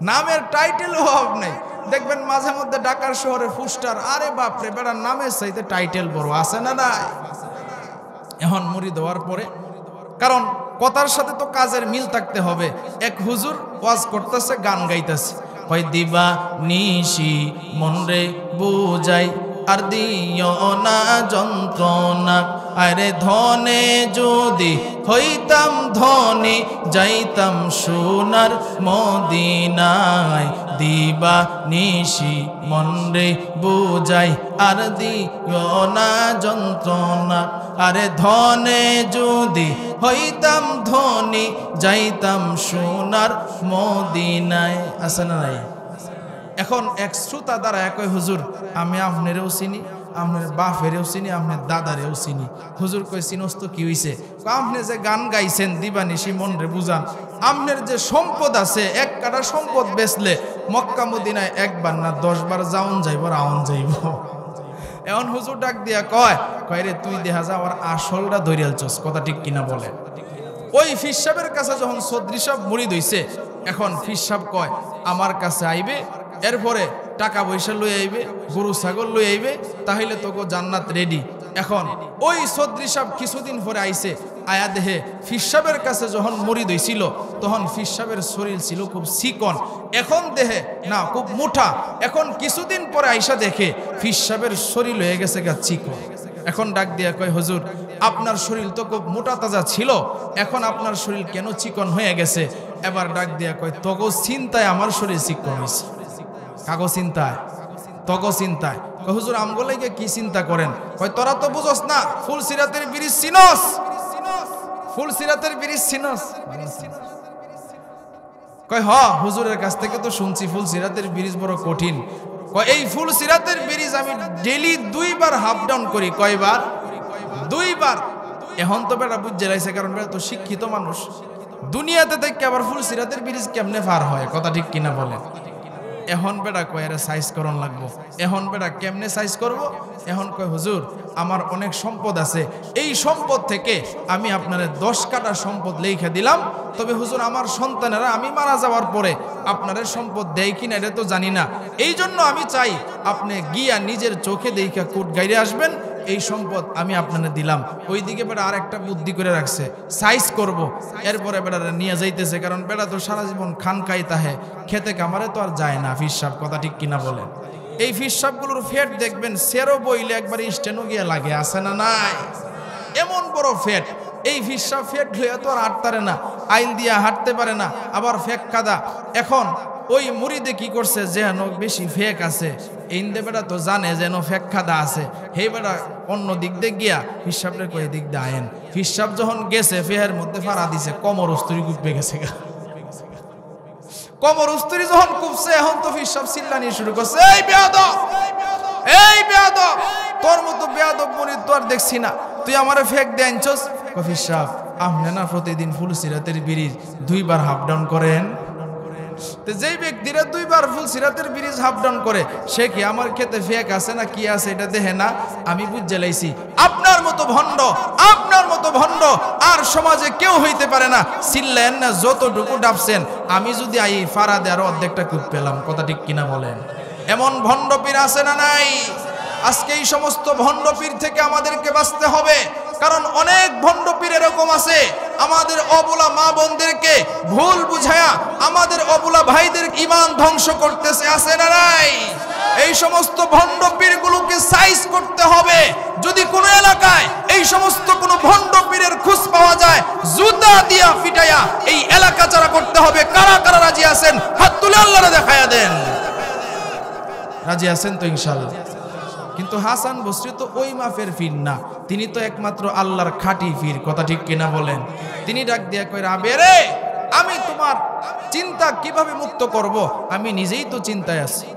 নামের টাইটেল অভাব নাই। দেখবেন মাঝে মধ্যে ঢাকার শহরে ফুস্টার, আরে বাপরে বেড়ার নামের চাইতে টাইটেল বড়। আছে না নাই? এখন মুরিদ হওয়ার পরে, কারণ কথার সাথে তো কাজের মিল থাকতে হবে। এক হুজুর ওয়াজ করতেছে, গান গাইতেছে, কয় দিবা নিশি মনরে বুঝাই আর দিও না যন্ত্রণা, আরে ধনে যদি হইতাম ধনী যাইতাম সোনার মদিনায়, দিবা নিশি মনরে বুঝাই আর দিও না যন্ত্রণা, আরে ধনে যদি হইতাম ধনী যাইতাম সোনার মদিনায়। আছে না নাই? এখন এক শ্রোতা দ্বারা একই, হুজুর আমি আপনারেও চিনি, আপনার বাপেরেও চিনি, আপনার দাদারেও চিনি। হুজুর কই চিনস তো কি হইছে? আপনি যে গান গাইছেন দিবানিশি মন রে বুঝান, আপনার যে সম্পদ আছে, এক কাটা সম্পদ বেচলে মক্কা মদিনায় একবার না 10 বার যাওন যাইব, রাউন যাইব। এখন হুজুর ডাক দিয়া কয় রে, তুই দেখা যা আমার আসলটা ধরিয়ালছস। কথা ঠিক কিনা বলে? ওই ফির সাহেবের কাছে যখন চৌধুরী সাহেব মুরিদ হইছে, এখন ফির সাহেব কয় আমার কাছে আইবে, এরপরে টাকা পয়সা লই আইবে, গরু ছাগল লই আইবে, তাহলে তোকে জান্নাত রেডি। এখন ওই চৌধুরী সাহেব কিছুদিন পরে আইছে, আয়া দেহে ফির সাহেবের কাছে যখন মুরিদ হইছিল তখন ফির সাহেবের শরীর ছিল খুব চিকন, এখন দেহে না খুব মোটা। এখন কিছুদিন পরে আইসা দেখে ফির সাহেবের শরীর হয়ে গেছে গা চিকন। এখন ডাক দিয়া কয় হুজুর আপনার শরীর তো খুব মোটা তাজা ছিল, এখন আপনার শরীর কেন চিকন হয়ে গেছে? এবার ডাক দিয়া কয় তগো চিন্তায় আমার শরীর চিকন হয়েছে। কাগো চিন্তায়? তগো চিন্তায়। কয় হুজুর আমগো লাগে কি চিন্তা করেন? কয় তোরা তো বুঝস না, ফুলসিরাতের ব্রিজ চিনস? ফুলসিরাতের ব্রিজ চিনস? কয় হ, হুজুরের কাছ থেকে তো শুনছি ফুলসিরাতের ব্রিজ বড় কঠিন। কয় এই ফুলসিরাতের ব্রিজ আমি ডেইলি 2 বার হাফ ডাউন করি। কয়বার? 2 বার। এখন তো বেটা বুঝে লাইছে, কারণ বেটা তো শিক্ষিত মানুষ। দুনিয়াতে থেকে আবার ফুলসিরাতের ব্রিজ কেমনে পার হয়? কথা ঠিক কিনা বলে? এখন বেটা কয় এরা সাইজ করন লাগবো। এখন বেটা কেমনে সাইজ করব? এখন কয় হুজুর আমার অনেক সম্পদ আছে, এই সম্পদ থেকে আমি আপনার 10 কাটা সম্পদ লেখা দিলাম, তবে হুজুর আমার সন্তানেরা আমি মারা যাওয়ার পরে আপনাদের সম্পদ দেয় কিনা এটা তো জানি না, এই জন্য আমি চাই আপনি গিয়া নিজের চোখে দেখা কোট গাইরে আসবেন, এই সম্পদ আমি আপনাদের দিলাম। ওইদিকে বেটা আর একটা বুদ্ধি করে রাখছে, সাইজ করব, এরপরে বেটারা নিয়ে যাইতেছে, কারণ বেটা তো সারা জীবন খান খাই তাহে, খেতে কামারে তো আর যায় না। ফিস সাহেব কথা ঠিক কিনা বলেন? এই ফিস সাহেবগুলোর ফেট দেখবেন সেরো বইলে একবার স্টেনও গিয়ে লাগে, আছে না নাই? এমন বড় ফেট, এই ফিস সাহেব ফেট হইয়া তো আর হাঁটতারে না, আইল দিয়া হাঁটতে পারে না, আবার ফেক কাদা। এখন ওই মুড়িদে কি করছে, যেন বেশি ফেক আছে, ইন্দে বেটা তো জানে যেন ফেক খাদা আছে, হে বেটা অন্য দিক দিয়ে গিয়া ফিসাবরে কয়ে দিক দিয়ে আয়েন। ফিসাব যখন গেছে ফেহের মধ্যে ফাড়া দিছে, কমর উস্তুরি কুপে গেছে গা। কমর উস্তুরি যখন কুপছে, এখন তো ফিসাব চিল্লানি শুরু করছে, এই বেয়াদব, এই বেয়াদব, তোর মতো বেয়াদব মুরিদ তো আর দেখছি না, তুই আমারে ফেক দিয়ে আনছস। ফিসাব আপনি না প্রতিদিন ফুলসিরাতের ব্রিজ 2 বার হাফ ডাউন করেন, তো যেই ব্যক্তিরা 2 বার ফুলসিরাতের ব্রিজ হাফ ডাউন করে, সে কি আমার খেতে ফেক আছে না কি আছে এটা দেখে না? আমি বুঝে লাইছি আপনার মতো ভণ্ড, আপনার মতো ভণ্ড আর সমাজে কেউ হইতে পারে না। চিল্লেন না যতটুকু ডাবছেন, আমি যদি আই ফাড়া দেওয়ার অর্ধেকটা কূপ পেলাম, কথা ঠিক কিনা বলেন? এমন ভণ্ড পীর আছে না নাই? আজকে এই সমস্ত ভণ্ড পীর থেকে আমাদেরকে বাঁচতে হবে, কারণ অনেক ভণ্ড পীর এরকম আছে আমাদের অবলা মা বোনদেরকে ভুল বুঝায়া আমাদের অবলা ভাইদের ঈমান ধ্বংস করতেছে, আছে না নাই? এই সমস্ত ভণ্ড পীরগুলোকে সাইজ করতে হবে। যদি কোনো এলাকায় এই সমস্ত কোনো ভণ্ড পীরের খোঁজ পাওয়া যায়, জুতা দিয়া পিটাইয়া এই এলাকা ছাড়া করতে হবে। কারা কারা রাজি আছেন? হাত তুলে আল্লাহরে দেখায়া দেন। রাজি আছেন তো ইনশাআল্লাহ? কিন্তু হাসান বসরি তো ওই মাফের পীর না, তিনি তো একমাত্র আল্লাহর খাঁটি পীর, কথা ঠিক কিনা বলেন? তিনি ডাক দিয়া কই, রাবে রে, আমি তোমার চিন্তা কিভাবে মুক্ত করব, আমি নিজেই তো চিন্তায় আছি।